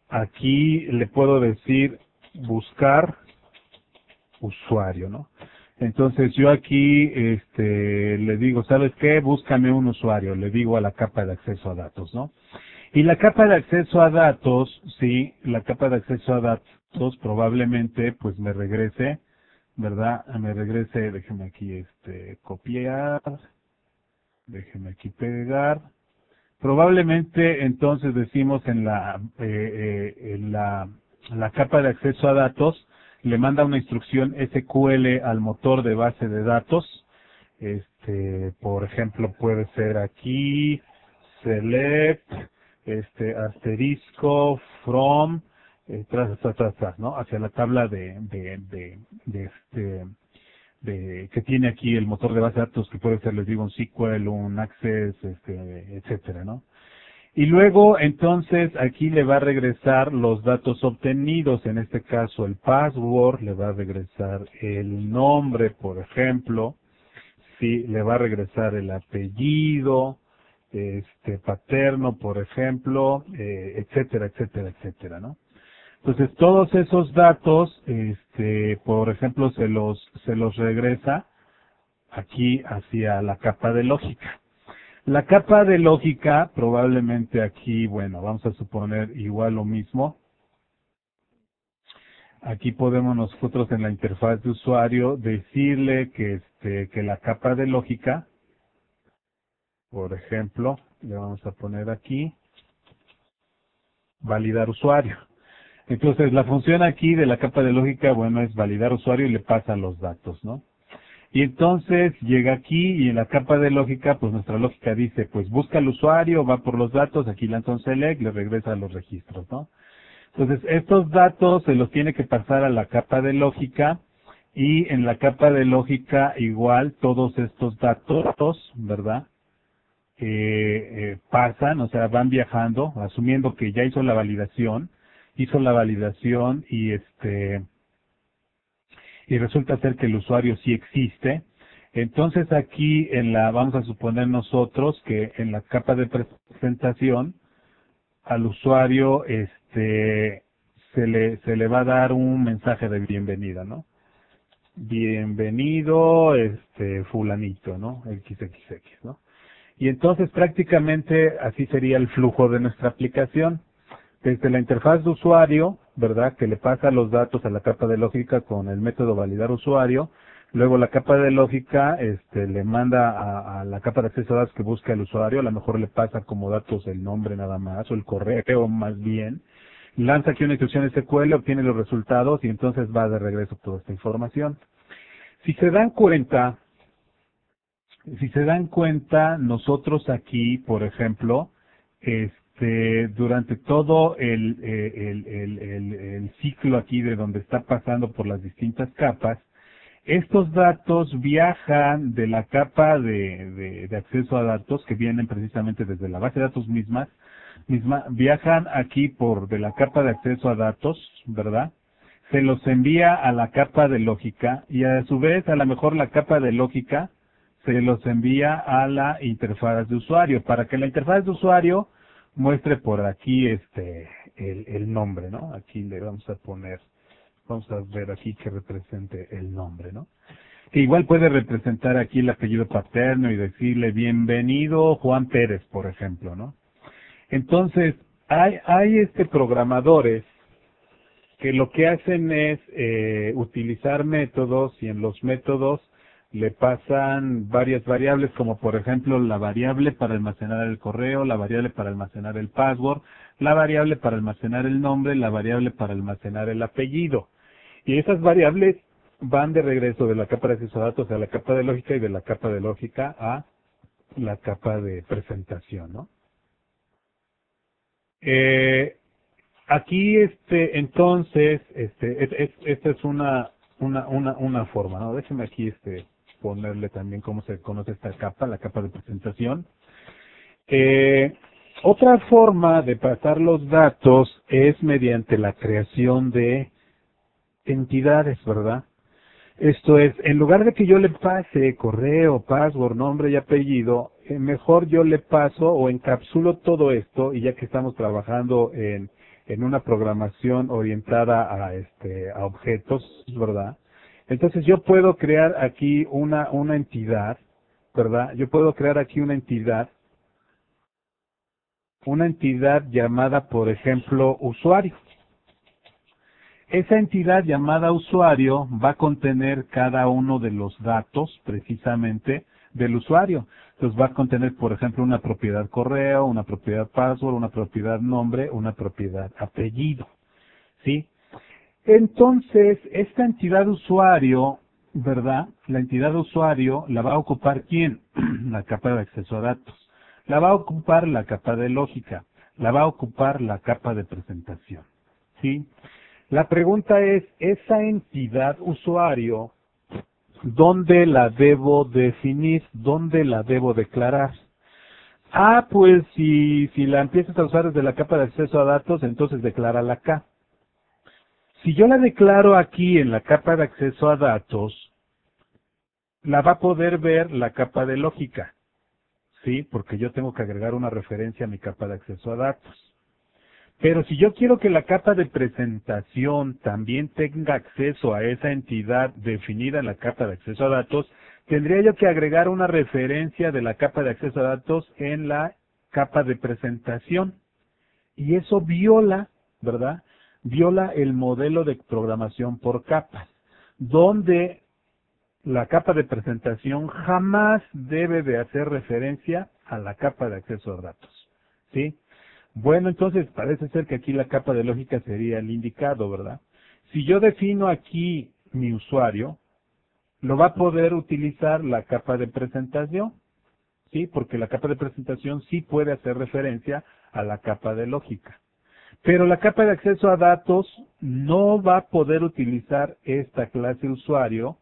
Aquí le puedo decir buscar usuario, ¿no? Entonces yo aquí le digo, ¿sabes qué? Búscame un usuario, le digo a la capa de acceso a datos, ¿no? Y la capa de acceso a datos, sí, la capa de acceso a datos probablemente pues me regrese, ¿verdad? Me regrese, déjeme aquí copiar, déjeme aquí pegar. Probablemente entonces decimos en la capa de acceso a datos le manda una instrucción SQL al motor de base de datos. Por ejemplo, puede ser aquí select asterisco from tras, ¿no? Hacia la tabla que tiene aquí el motor de base de datos, que puede ser, les digo, un SQL, un Access, etcétera, ¿no? Y luego, entonces, aquí le va a regresar los datos obtenidos, en este caso el password, le va a regresar el nombre, por ejemplo, sí, le va a regresar el apellido, paterno, por ejemplo, etcétera, etcétera, etcétera, ¿no? Entonces, todos esos datos, por ejemplo, se los regresa aquí hacia la capa de lógica. La capa de lógica, probablemente aquí, bueno, vamos a suponer igual lo mismo. Aquí podemos nosotros en la interfaz de usuario decirle que la capa de lógica, por ejemplo, le vamos a poner aquí, validar usuario. Entonces, la función aquí de la capa de lógica, bueno, es validar usuario y le pasa los datos, ¿no? Y entonces llega aquí y en la capa de lógica, pues nuestra lógica dice, pues busca al usuario, va por los datos, aquí lanza un select, le regresa a los registros, ¿no? Entonces estos datos se los tiene que pasar a la capa de lógica y en la capa de lógica igual todos estos datos, ¿verdad? Pasan, o sea, van viajando, asumiendo que ya hizo la validación y resulta ser que el usuario sí existe. Entonces aquí vamos a suponer nosotros que en la capa de presentación al usuario se le va a dar un mensaje de bienvenida, ¿no? Bienvenido, fulanito, ¿no? XXX, ¿no? Y entonces prácticamente así sería el flujo de nuestra aplicación. Desde la interfaz de usuario, ¿verdad? Que le pasa los datos a la capa de lógica con el método validar usuario. Luego la capa de lógica le manda a la capa de acceso a datos que busca el usuario. A lo mejor le pasa como datos el nombre nada más, o el correo más bien. Lanza aquí una instrucción SQL, obtiene los resultados y entonces va de regreso toda esta información. Si se dan cuenta, nosotros aquí, por ejemplo, durante todo el ciclo aquí de donde está pasando por las distintas capas, estos datos viajan de la capa de acceso a datos que vienen precisamente desde la base de datos viajan aquí de la capa de acceso a datos, ¿verdad? Se los envía a la capa de lógica y a su vez a lo mejor la capa de lógica se los envía a la interfaz de usuario para que la interfaz de usuario muestre por aquí el nombre, ¿no? Aquí le vamos a ver aquí que represente el nombre, ¿no? Que igual puede representar aquí el apellido paterno y decirle bienvenido Juan Pérez, por ejemplo, ¿no? Entonces, hay programadores que lo que hacen es utilizar métodos y en los métodos le pasan varias variables como por ejemplo la variable para almacenar el correo, la variable para almacenar el password, la variable para almacenar el nombre, la variable para almacenar el apellido. Y esas variables van de regreso de la capa de acceso a datos a la capa de lógica y de la capa de lógica a la capa de presentación, ¿no? Aquí, entonces, esta es una forma, ¿no? Déjenme aquí, ponerle también cómo se conoce esta capa, la capa de presentación. Otra forma de pasar los datos es mediante la creación de entidades, ¿verdad? Esto es, en lugar de que yo le pase correo, password, nombre y apellido, mejor yo le paso o encapsulo todo esto, y ya que estamos trabajando en una programación orientada a objetos, ¿verdad? Entonces yo puedo crear aquí una entidad, ¿verdad? Yo puedo crear aquí una entidad llamada, por ejemplo, usuario. Esa entidad llamada usuario va a contener cada uno de los datos, precisamente, del usuario. Entonces va a contener, por ejemplo, una propiedad correo, una propiedad password, una propiedad nombre, una propiedad apellido. ¿Sí? Entonces, esta entidad usuario, ¿verdad? La entidad usuario la va a ocupar ¿quién? La capa de acceso a datos. La va a ocupar la capa de lógica. La va a ocupar la capa de presentación. ¿Sí? La pregunta es, esa entidad usuario, ¿dónde la debo definir? ¿Dónde la debo declarar? Pues si la empiezas a usar desde la capa de acceso a datos, entonces declárala acá. Si yo la declaro aquí en la capa de acceso a datos, la va a poder ver la capa de lógica, ¿sí? Porque yo tengo que agregar una referencia a mi capa de acceso a datos. Pero si yo quiero que la capa de presentación también tenga acceso a esa entidad definida en la capa de acceso a datos, tendría yo que agregar una referencia de la capa de acceso a datos en la capa de presentación. Y eso viola, ¿verdad? Viola el modelo de programación por capas, donde la capa de presentación jamás debe de hacer referencia a la capa de acceso a datos, ¿sí? Bueno, entonces parece ser que aquí la capa de lógica sería el indicado, ¿verdad? Si yo defino aquí mi usuario, lo va a poder utilizar la capa de presentación, ¿sí? Porque la capa de presentación sí puede hacer referencia a la capa de lógica. Pero la capa de acceso a datos no va a poder utilizar esta clase usuario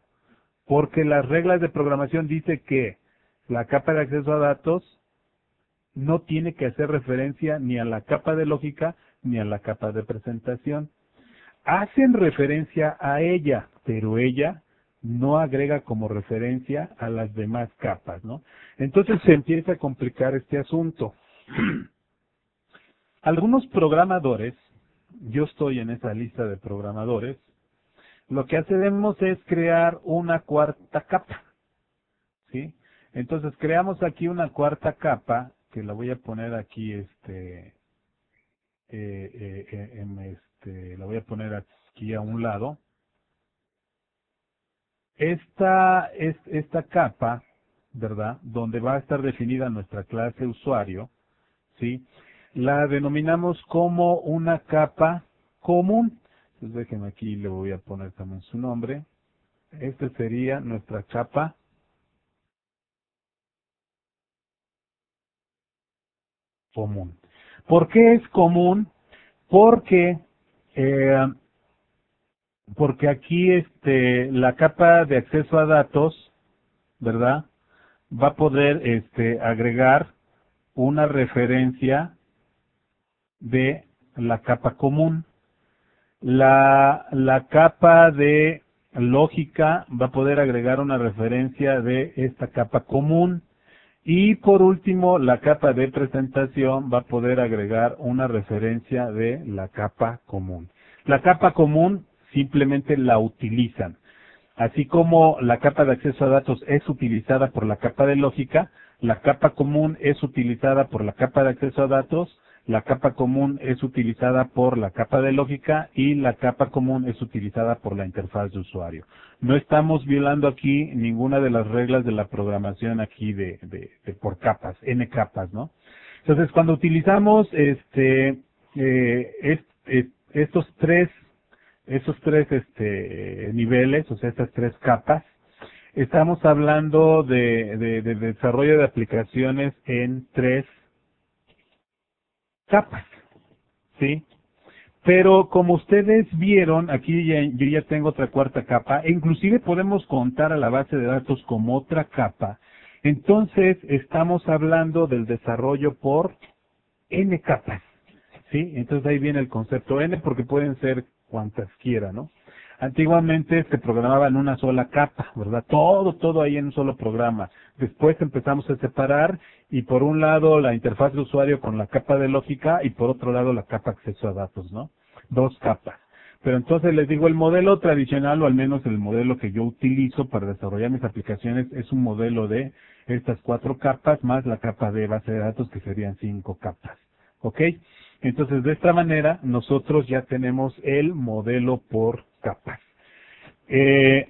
porque las reglas de programación dice que la capa de acceso a datos no tiene que hacer referencia ni a la capa de lógica ni a la capa de presentación. Hacen referencia a ella, pero ella no agrega como referencia a las demás capas, ¿no? Entonces se empieza a complicar este asunto. Algunos programadores, yo estoy en esa lista de programadores, lo que hacemos es crear una cuarta capa, ¿sí? Entonces creamos aquí una cuarta capa, que la voy a poner aquí, la voy a poner aquí a un lado. Esta capa, ¿verdad? Donde va a estar definida nuestra clase usuario, ¿sí? La denominamos como una capa común. Entonces déjenme aquí, le voy a poner también su nombre. Esta sería nuestra capa común. ¿Por qué es común? Porque eh, porque aquí la capa de acceso a datos, ¿verdad? Va a poder agregar una referencia de la capa común. La capa de lógica va a poder agregar una referencia de esta capa común. Y por último, la capa de presentación va a poder agregar una referencia de la capa común. La capa común simplemente la utilizan. Así como la capa de acceso a datos es utilizada por la capa de lógica, la capa común es utilizada por la capa de acceso a datos, la capa común es utilizada por la capa de lógica y la capa común es utilizada por la interfaz de usuario. No estamos violando aquí ninguna de las reglas de la programación aquí de por capas, n capas, ¿no? Entonces, cuando utilizamos esos tres niveles, o sea, estas tres capas, estamos hablando de desarrollo de aplicaciones en tres capas, ¿sí? Pero como ustedes vieron, aquí yo ya tengo otra cuarta capa, e inclusive podemos contar a la base de datos como otra capa. Entonces, estamos hablando del desarrollo por n capas, ¿sí? Entonces ahí viene el concepto n porque pueden ser cuantas quiera, ¿no? Antiguamente se programaba en una sola capa, ¿verdad? Todo ahí en un solo programa. Después empezamos a separar y por un lado la interfaz de usuario con la capa de lógica y por otro lado la capa acceso a datos, ¿no? Dos capas. Pero entonces les digo, el modelo tradicional, o al menos el modelo que yo utilizo para desarrollar mis aplicaciones, es un modelo de estas cuatro capas más la capa de base de datos que serían cinco capas. ¿Ok? Entonces, de esta manera, nosotros ya tenemos el modelo por capas. Eh,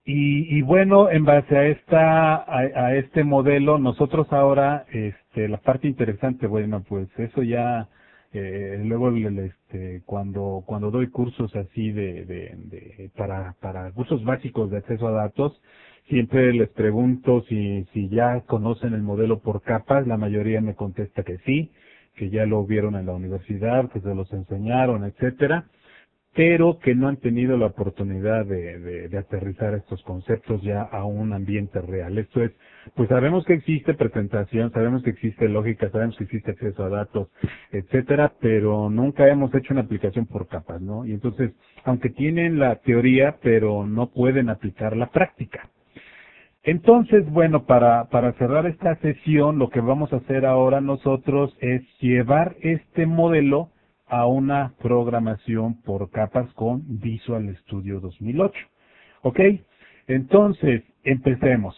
y bueno, en base a este modelo, nosotros ahora, la parte interesante, bueno, pues eso ya, luego cuando doy cursos así para cursos básicos de acceso a datos, siempre les pregunto si ya conocen el modelo por capas, la mayoría me contesta que sí, que ya lo vieron en la universidad, que se los enseñaron, etcétera, pero que no han tenido la oportunidad de aterrizar estos conceptos ya a un ambiente real. Esto es, pues sabemos que existe presentación, sabemos que existe lógica, sabemos que existe acceso a datos, etcétera, pero nunca hemos hecho una aplicación por capas, ¿no? Y entonces, aunque tienen la teoría, pero no pueden aplicar la práctica. Entonces, bueno, para cerrar esta sesión, lo que vamos a hacer ahora nosotros es llevar este modelo a una programación por capas con Visual Studio 2008. ¿Ok? Entonces, empecemos.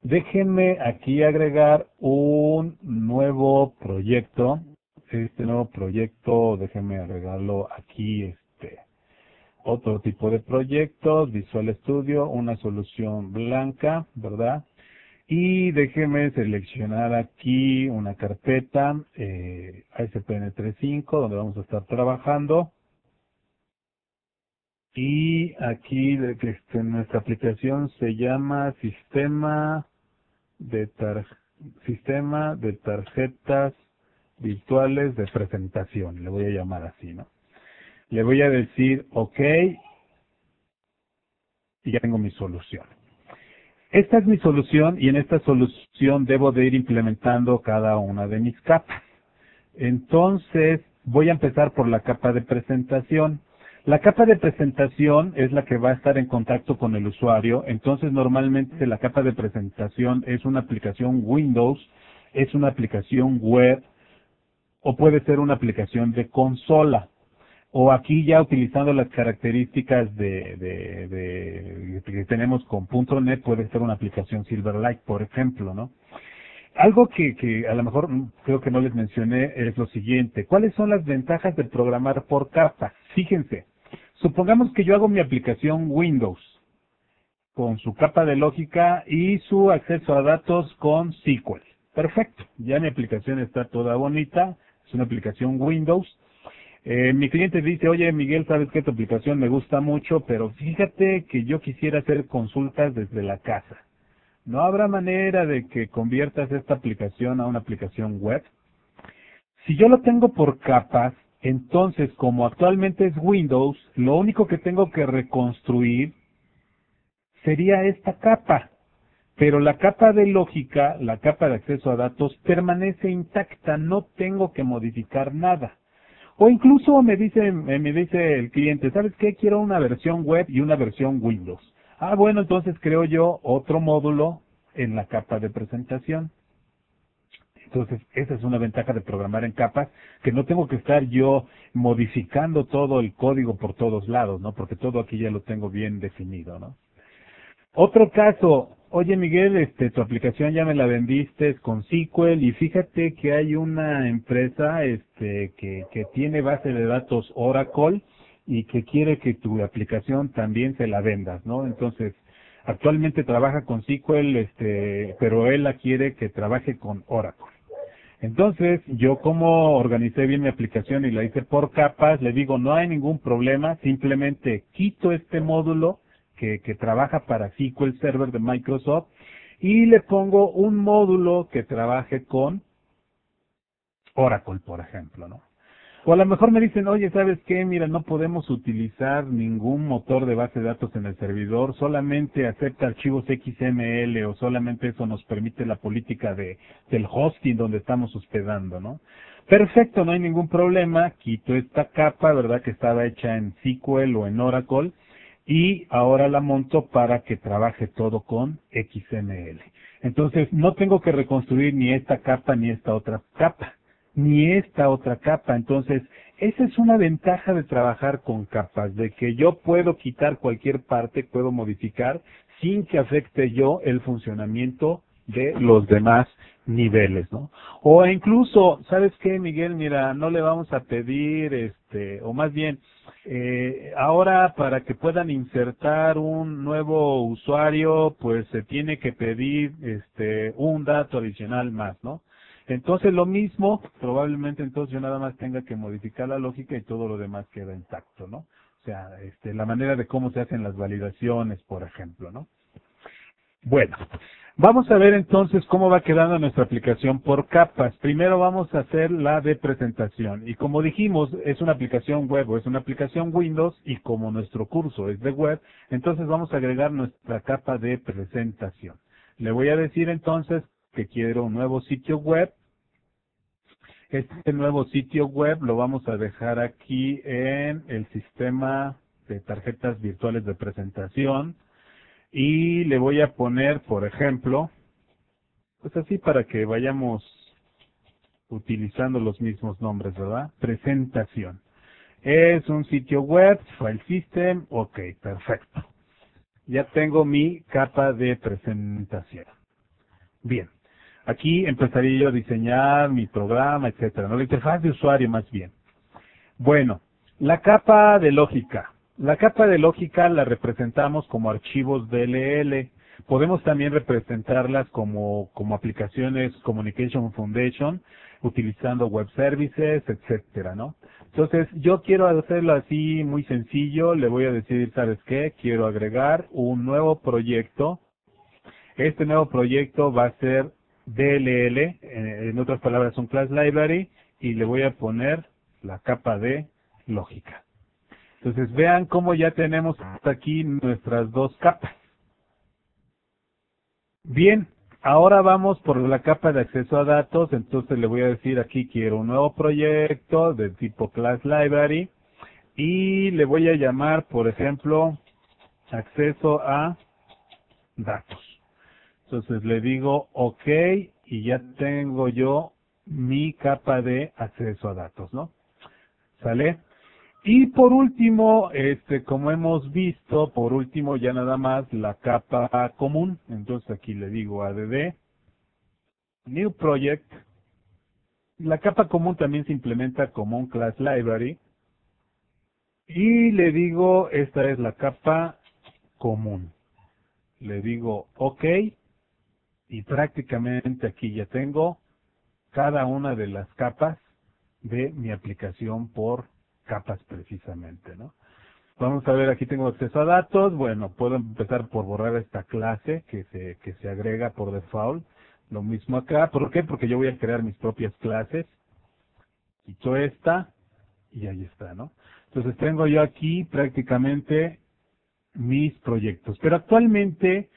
Déjenme aquí agregar un nuevo proyecto. Este nuevo proyecto, déjenme agregarlo aquí, otro tipo de proyectos, Visual Studio, una solución blanca, ¿verdad? Y déjeme seleccionar aquí una carpeta, ASP.NET 3.5, donde vamos a estar trabajando. Y aquí nuestra aplicación se llama Sistema de Tarjetas Virtuales de Presentación. Le voy a llamar así, ¿no? Le voy a decir OK y ya tengo mi solución. Esta es mi solución y en esta solución debo de ir implementando cada una de mis capas. Entonces voy a empezar por la capa de presentación. La capa de presentación es la que va a estar en contacto con el usuario. Entonces normalmente la capa de presentación es una aplicación Windows, es una aplicación web o puede ser una aplicación de consola. O aquí ya utilizando las características que tenemos con .NET, puede ser una aplicación Silverlight, por ejemplo, ¿no? Algo que a lo mejor creo que no les mencioné es lo siguiente. ¿Cuáles son las ventajas de programar por capas? Fíjense, supongamos que yo hago mi aplicación Windows con su capa de lógica y su acceso a datos con SQL. Perfecto, ya mi aplicación está toda bonita, es una aplicación Windows. Mi cliente dice, oye Miguel, sabes que tu aplicación me gusta mucho, pero fíjate que yo quisiera hacer consultas desde la casa. ¿No habrá manera de que conviertas esta aplicación a una aplicación web? Si yo lo tengo por capas, entonces como actualmente es Windows, lo único que tengo que reconstruir sería esta capa. Pero la capa de lógica, la capa de acceso a datos, permanece intacta, no tengo que modificar nada. O incluso me dice el cliente, ¿sabes qué? Quiero una versión web y una versión Windows. Ah, bueno, entonces creo yo otro módulo en la capa de presentación. Entonces, esa es una ventaja de programar en capas, que no tengo que estar yo modificando todo el código por todos lados, ¿no? Porque todo aquí ya lo tengo bien definido, ¿no? Otro caso, oye Miguel, tu aplicación ya me la vendiste con SQL y fíjate que hay una empresa que tiene base de datos Oracle y que quiere que tu aplicación también se la vendas, ¿no? Entonces, actualmente trabaja con SQL, pero él la quiere que trabaje con Oracle. Entonces, yo como organicé bien mi aplicación y la hice por capas, le digo, no hay ningún problema, simplemente quito este módulo que trabaja para SQL Server de Microsoft y le pongo un módulo que trabaje con Oracle, por ejemplo, ¿no? O a lo mejor me dicen, oye, ¿sabes qué? Mira, no podemos utilizar ningún motor de base de datos en el servidor, solamente acepta archivos XML o solamente eso nos permite la política del hosting donde estamos hospedando, ¿no? Perfecto, no hay ningún problema, quito esta capa, ¿verdad? Que estaba hecha en SQL o en Oracle y ahora la monto para que trabaje todo con XML. Entonces, no tengo que reconstruir ni esta capa ni esta otra capa. Entonces, esa es una ventaja de trabajar con capas, de que yo puedo quitar cualquier parte, puedo modificar, sin que afecte yo el funcionamiento de los demás niveles, ¿no? O incluso, ¿sabes qué, Miguel? Mira, no le vamos a pedir, o más bien, ahora para que puedan insertar un nuevo usuario, pues se tiene que pedir, un dato adicional más, ¿no? Entonces lo mismo, probablemente entonces yo nada más tenga que modificar la lógica y todo lo demás queda intacto, ¿no? O sea, la manera de cómo se hacen las validaciones, por ejemplo, ¿no? Bueno, vamos a ver entonces cómo va quedando nuestra aplicación por capas. Primero vamos a hacer la de presentación. Y como dijimos, es una aplicación web o es una aplicación Windows y como nuestro curso es de web, entonces vamos a agregar nuestra capa de presentación. Le voy a decir entonces que quiero un nuevo sitio web. Este nuevo sitio web lo vamos a dejar aquí en el sistema de tarjetas virtuales de presentación y le voy a poner, por ejemplo, pues así para que vayamos utilizando los mismos nombres, ¿verdad? Presentación. Es un sitio web, file system, ok, perfecto. Ya tengo mi capa de presentación. Bien. Aquí empezaría yo a diseñar mi programa, etcétera, ¿no? La interfaz de usuario más bien. Bueno, la capa de lógica. La capa de lógica la representamos como archivos DLL. Podemos también representarlas como aplicaciones Communication Foundation. utilizando web services, etcétera, ¿no? Entonces, yo quiero hacerlo así muy sencillo, le voy a decir, ¿sabes qué? Quiero agregar un nuevo proyecto. Este nuevo proyecto va a ser DLL, en otras palabras, un class library, y le voy a poner la capa de lógica. Entonces, vean cómo ya tenemos hasta aquí nuestras dos capas. Bien, ahora vamos por la capa de acceso a datos. Entonces, le voy a decir aquí, quiero un nuevo proyecto de tipo class library, y le voy a llamar, por ejemplo, acceso a datos. Entonces le digo OK y ya tengo yo mi capa de acceso a datos, ¿no? ¿Sale? Y por último, como hemos visto, por último ya nada más la capa común. Entonces aquí le digo add new project. La capa común también se implementa como un class library. Y le digo, esta es la capa común. Le digo OK. Y prácticamente aquí ya tengo cada una de las capas de mi aplicación por capas precisamente, ¿no? Vamos a ver, aquí tengo acceso a datos. Bueno, puedo empezar por borrar esta clase que se agrega por default. Lo mismo acá. ¿Por qué? Porque yo voy a crear mis propias clases. Quito esta y ahí está, ¿no? Entonces tengo yo aquí prácticamente mis proyectos. Pero actualmente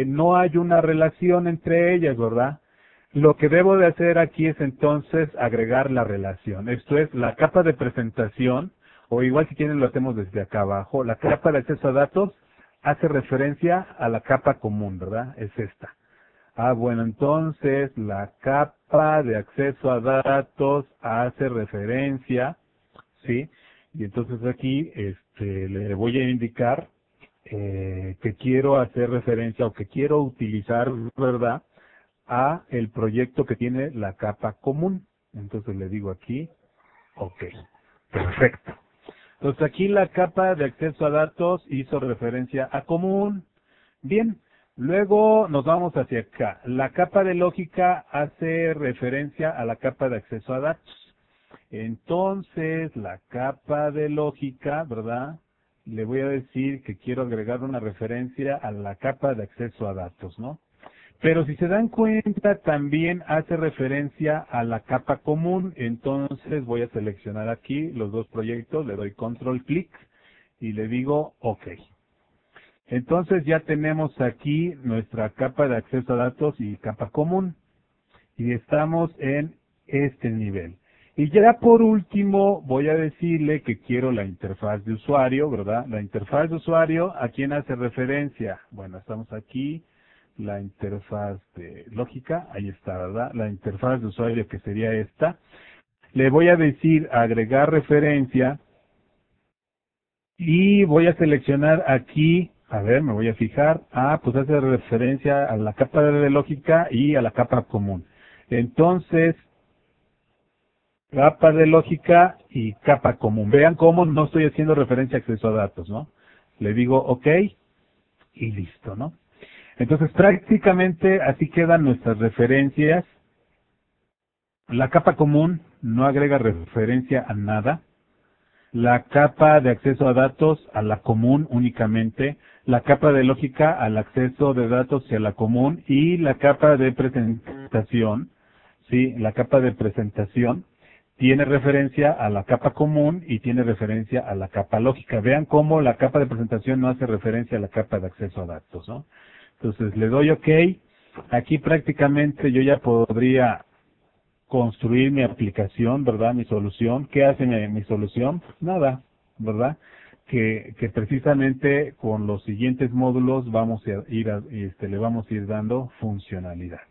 no hay una relación entre ellas, ¿verdad? Lo que debo de hacer aquí es entonces agregar la relación. Esto es la capa de presentación, o igual si quieren lo hacemos desde acá abajo. La capa de acceso a datos hace referencia a la capa común, ¿verdad? Es esta. Bueno, entonces la capa de acceso a datos hace referencia, ¿sí? Y entonces aquí le voy a indicar que quiero hacer referencia o que quiero utilizar, ¿verdad?, a el proyecto que tiene la capa común. Entonces le digo aquí, OK. Perfecto. Entonces aquí la capa de acceso a datos hizo referencia a común. Bien. Luego nos vamos hacia acá. La capa de lógica hace referencia a la capa de acceso a datos. Entonces, la capa de lógica, ¿verdad?, le voy a decir que quiero agregar una referencia a la capa de acceso a datos, ¿no? Pero si se dan cuenta, también hace referencia a la capa común. Entonces voy a seleccionar aquí los dos proyectos, le doy control clic y le digo OK. Entonces ya tenemos aquí nuestra capa de acceso a datos y capa común. Y estamos en este nivel. Y ya por último voy a decirle que quiero la interfaz de usuario, ¿verdad? La interfaz de usuario, ¿a quién hace referencia? Bueno, estamos aquí, la interfaz de lógica, ahí está, ¿verdad? La interfaz de usuario, que sería esta. Le voy a decir agregar referencia y voy a seleccionar aquí, a ver, me voy a fijar, pues hace referencia a la capa de lógica y a la capa común. Entonces, capa de lógica y capa común. Vean cómo no estoy haciendo referencia a acceso a datos, ¿no? Le digo OK y listo, ¿no? Entonces prácticamente así quedan nuestras referencias. La capa común no agrega referencia a nada. La capa de acceso a datos a la común únicamente. La capa de lógica al acceso de datos y a la común. Y la capa de presentación, ¿sí? La capa de presentación tiene referencia a la capa común y tiene referencia a la capa lógica. Vean cómo la capa de presentación no hace referencia a la capa de acceso a datos, ¿no? Entonces le doy OK. Aquí prácticamente yo ya podría construir mi aplicación, ¿verdad? Mi solución. ¿Qué hace mi solución? Nada, ¿verdad? Que precisamente con los siguientes módulos vamos a ir le vamos a ir dando funcionalidad.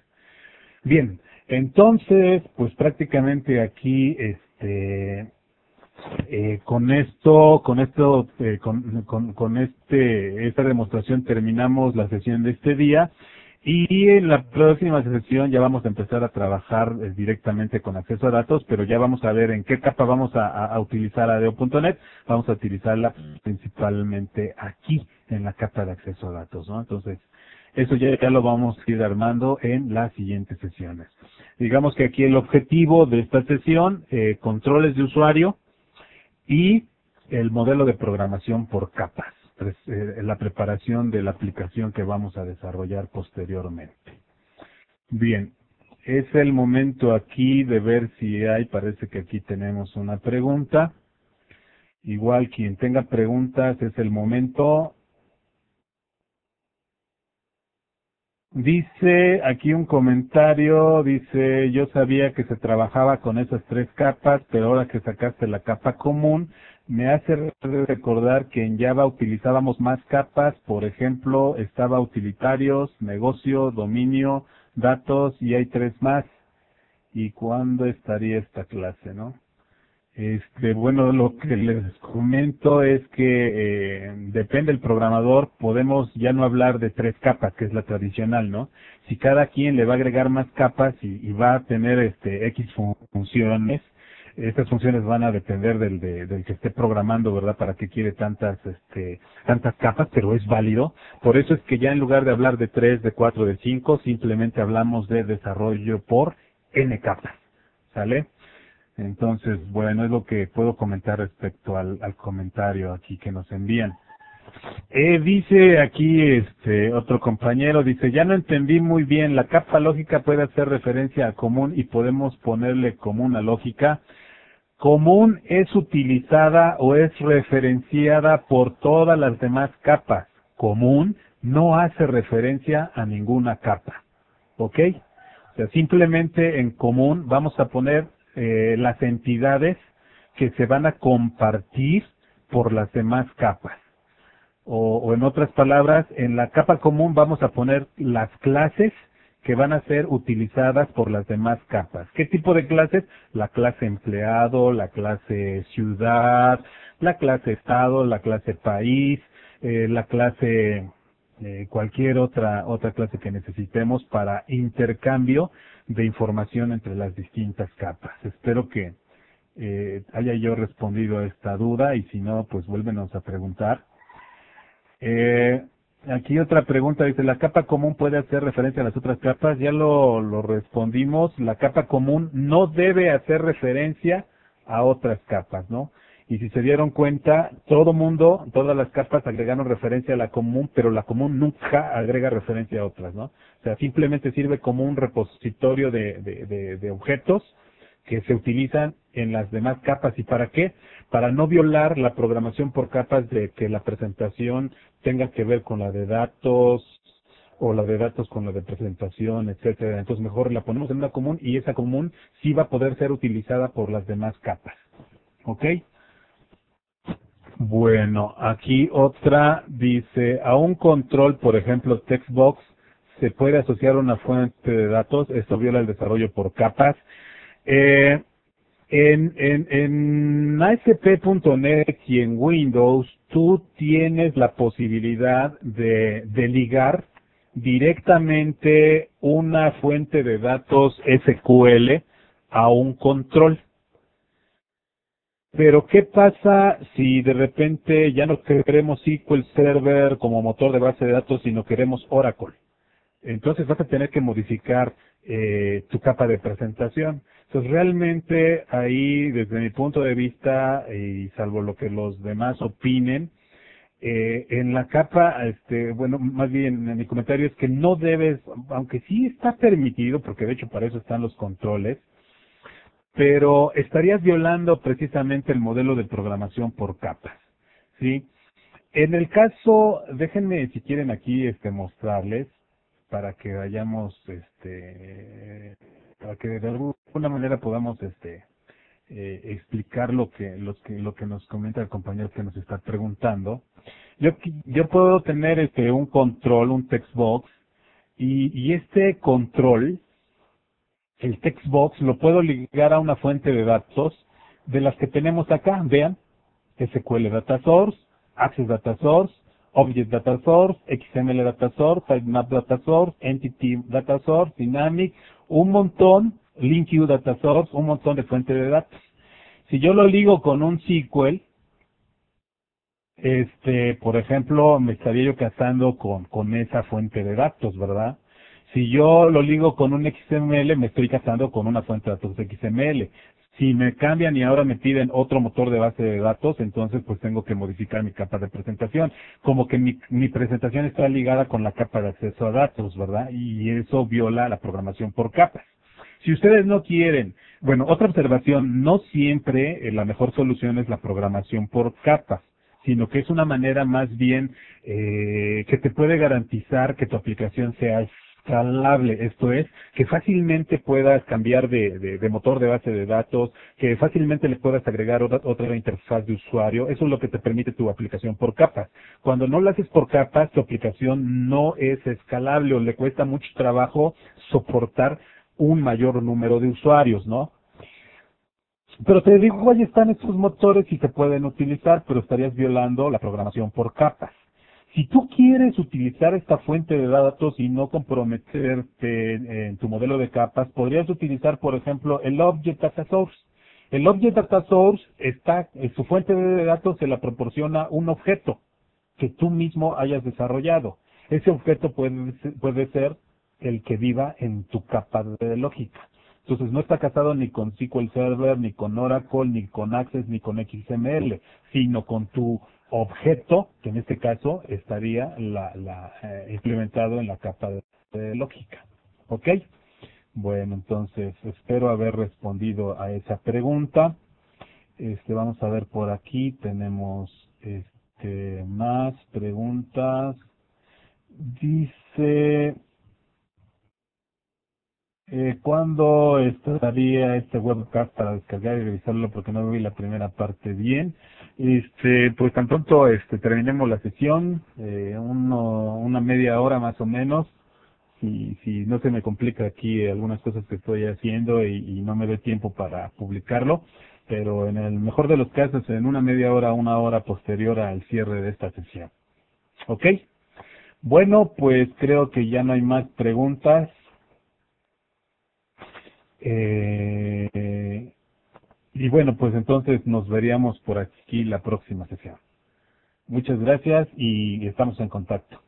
Bien, entonces, pues prácticamente aquí, esta demostración terminamos la sesión de este día. Y en la próxima sesión ya vamos a empezar a trabajar directamente con acceso a datos, pero ya vamos a ver en qué capa vamos a utilizar ADO.NET. Vamos a utilizarla principalmente aquí, en la capa de acceso a datos, ¿no? Entonces, eso ya lo vamos a ir armando en las siguientes sesiones. Digamos que aquí el objetivo de esta sesión, controles de usuario y el modelo de programación por capas, la preparación de la aplicación que vamos a desarrollar posteriormente. Bien, es el momento aquí de ver si parece que aquí tenemos una pregunta. Igual quien tenga preguntas es el momento. Dice aquí un comentario, dice, yo sabía que se trabajaba con esas 3 capas, pero ahora que sacaste la capa común, me hace recordar que en Java utilizábamos más capas, por ejemplo, estaba utilitarios, negocio, dominio, datos y hay 3 más. ¿Y cuándo estaría esta clase, no? Bueno, lo que les comento es que depende del programador, podemos ya no hablar de 3 capas, que es la tradicional, ¿no? Si cada quien le va a agregar más capas y va a tener X funciones, estas funciones van a depender del que esté programando, ¿verdad? Para qué quiere tantas capas, pero es válido. Por eso es que ya en lugar de hablar de 3, de 4, de 5, simplemente hablamos de desarrollo por N capas, ¿sale? Entonces, bueno, es lo que puedo comentar respecto al comentario aquí que nos envían. Dice aquí otro compañero, dice, ya no entendí muy bien, la capa lógica puede hacer referencia a común y podemos ponerle común a lógica. Común es utilizada o es referenciada por todas las demás capas. Común no hace referencia a ninguna capa. ¿Ok? O sea, simplemente en común vamos a poner las entidades que se van a compartir por las demás capas. O en otras palabras, en la capa común vamos a poner las clases que van a ser utilizadas por las demás capas. ¿Qué tipo de clases? La clase empleado, la clase ciudad, la clase estado, la clase país, la clase cualquier otra clase que necesitemos para intercambio de información entre las distintas capas. Espero que haya yo respondido a esta duda y si no, pues vuélvenos a preguntar. Aquí otra pregunta, dice, ¿la capa común puede hacer referencia a las otras capas? Ya lo respondimos, la capa común no debe hacer referencia a otras capas, ¿no? Y si se dieron cuenta, todas las capas agregaron referencia a la común, pero la común nunca agrega referencia a otras, ¿no? O sea, simplemente sirve como un repositorio de objetos que se utilizan en las demás capas. ¿Y para qué? Para no violar la programación por capas de que la presentación tenga que ver con la de datos o la de datos con la de presentación, etcétera. Entonces mejor la ponemos en una común y esa común sí va a poder ser utilizada por las demás capas. ¿Ok? Bueno, aquí otra dice, a un control, por ejemplo, textbox, se puede asociar una fuente de datos. Esto viola el desarrollo por capas. En ASP.NET y en Windows, tú tienes la posibilidad de ligar directamente una fuente de datos SQL a un control. Pero ¿qué pasa si de repente ya no queremos SQL Server como motor de base de datos, sino queremos Oracle? Entonces vas a tener que modificar tu capa de presentación. Entonces realmente ahí, desde mi punto de vista, y salvo lo que los demás opinen, en la capa, bueno, más bien en mi comentario es que no debes, aunque sí está permitido, porque de hecho para eso están los controles, pero estarías violando precisamente el modelo de programación por capas, ¿sí? En el caso, déjenme si quieren aquí mostrarles para que vayamos, para que de alguna manera podamos explicar lo que nos comenta el compañero que nos está preguntando. Yo puedo tener un control, un textbox, y este control, el textbox, lo puedo ligar a una fuente de datos de las que tenemos acá. Vean, SQL Data Source, Access Data Source, Object Data Source, XML Data Source, Sitemap Data Source, Entity Data Source, Dynamic, un montón, LinkU Data Source, un montón de fuentes de datos. Si yo lo ligo con un SQL, por ejemplo, me estaría yo casando con esa fuente de datos, ¿verdad? Si yo lo ligo con un XML, me estoy casando con una fuente de datos XML. Si me cambian y ahora me piden otro motor de base de datos, entonces pues tengo que modificar mi capa de presentación. Como que mi presentación está ligada con la capa de acceso a datos, ¿verdad? Y eso viola la programación por capas. Si ustedes no quieren, bueno, otra observación, no siempre la mejor solución es la programación por capas, sino que es una manera más bien que te puede garantizar que tu aplicación sea escalable, esto es, que fácilmente puedas cambiar de motor de base de datos, que fácilmente le puedas agregar otra interfaz de usuario, eso es lo que te permite tu aplicación por capas. Cuando no lo haces por capas, tu aplicación no es escalable o le cuesta mucho trabajo soportar un mayor número de usuarios, ¿no? Pero te digo, ahí están estos motores y se pueden utilizar, pero estarías violando la programación por capas. Si tú quieres utilizar esta fuente de datos y no comprometerte en tu modelo de capas, podrías utilizar, por ejemplo, el Object Data Source. El Object Data Source su fuente de datos se la proporciona un objeto que tú mismo hayas desarrollado. Ese objeto puede ser el que viva en tu capa de lógica. Entonces no está casado ni con SQL Server, ni con Oracle, ni con Access, ni con XML, sino con tu objeto, que en este caso estaría implementado en la capa de lógica. ¿Ok? Bueno, entonces espero haber respondido a esa pregunta. Vamos a ver por aquí, tenemos más preguntas. Dice, ¿cuándo estaría este webcast para descargar y revisarlo? Porque no vi la primera parte bien. Pues tan pronto terminemos la sesión, una media hora más o menos. Si no se me complica aquí algunas cosas que estoy haciendo y no me dé tiempo para publicarlo, pero en el mejor de los casos, en una media hora, una hora posterior al cierre de esta sesión. ¿Ok? Bueno, pues creo que ya no hay más preguntas. Y bueno, pues entonces nos veríamos por aquí la próxima sesión. Muchas gracias y estamos en contacto.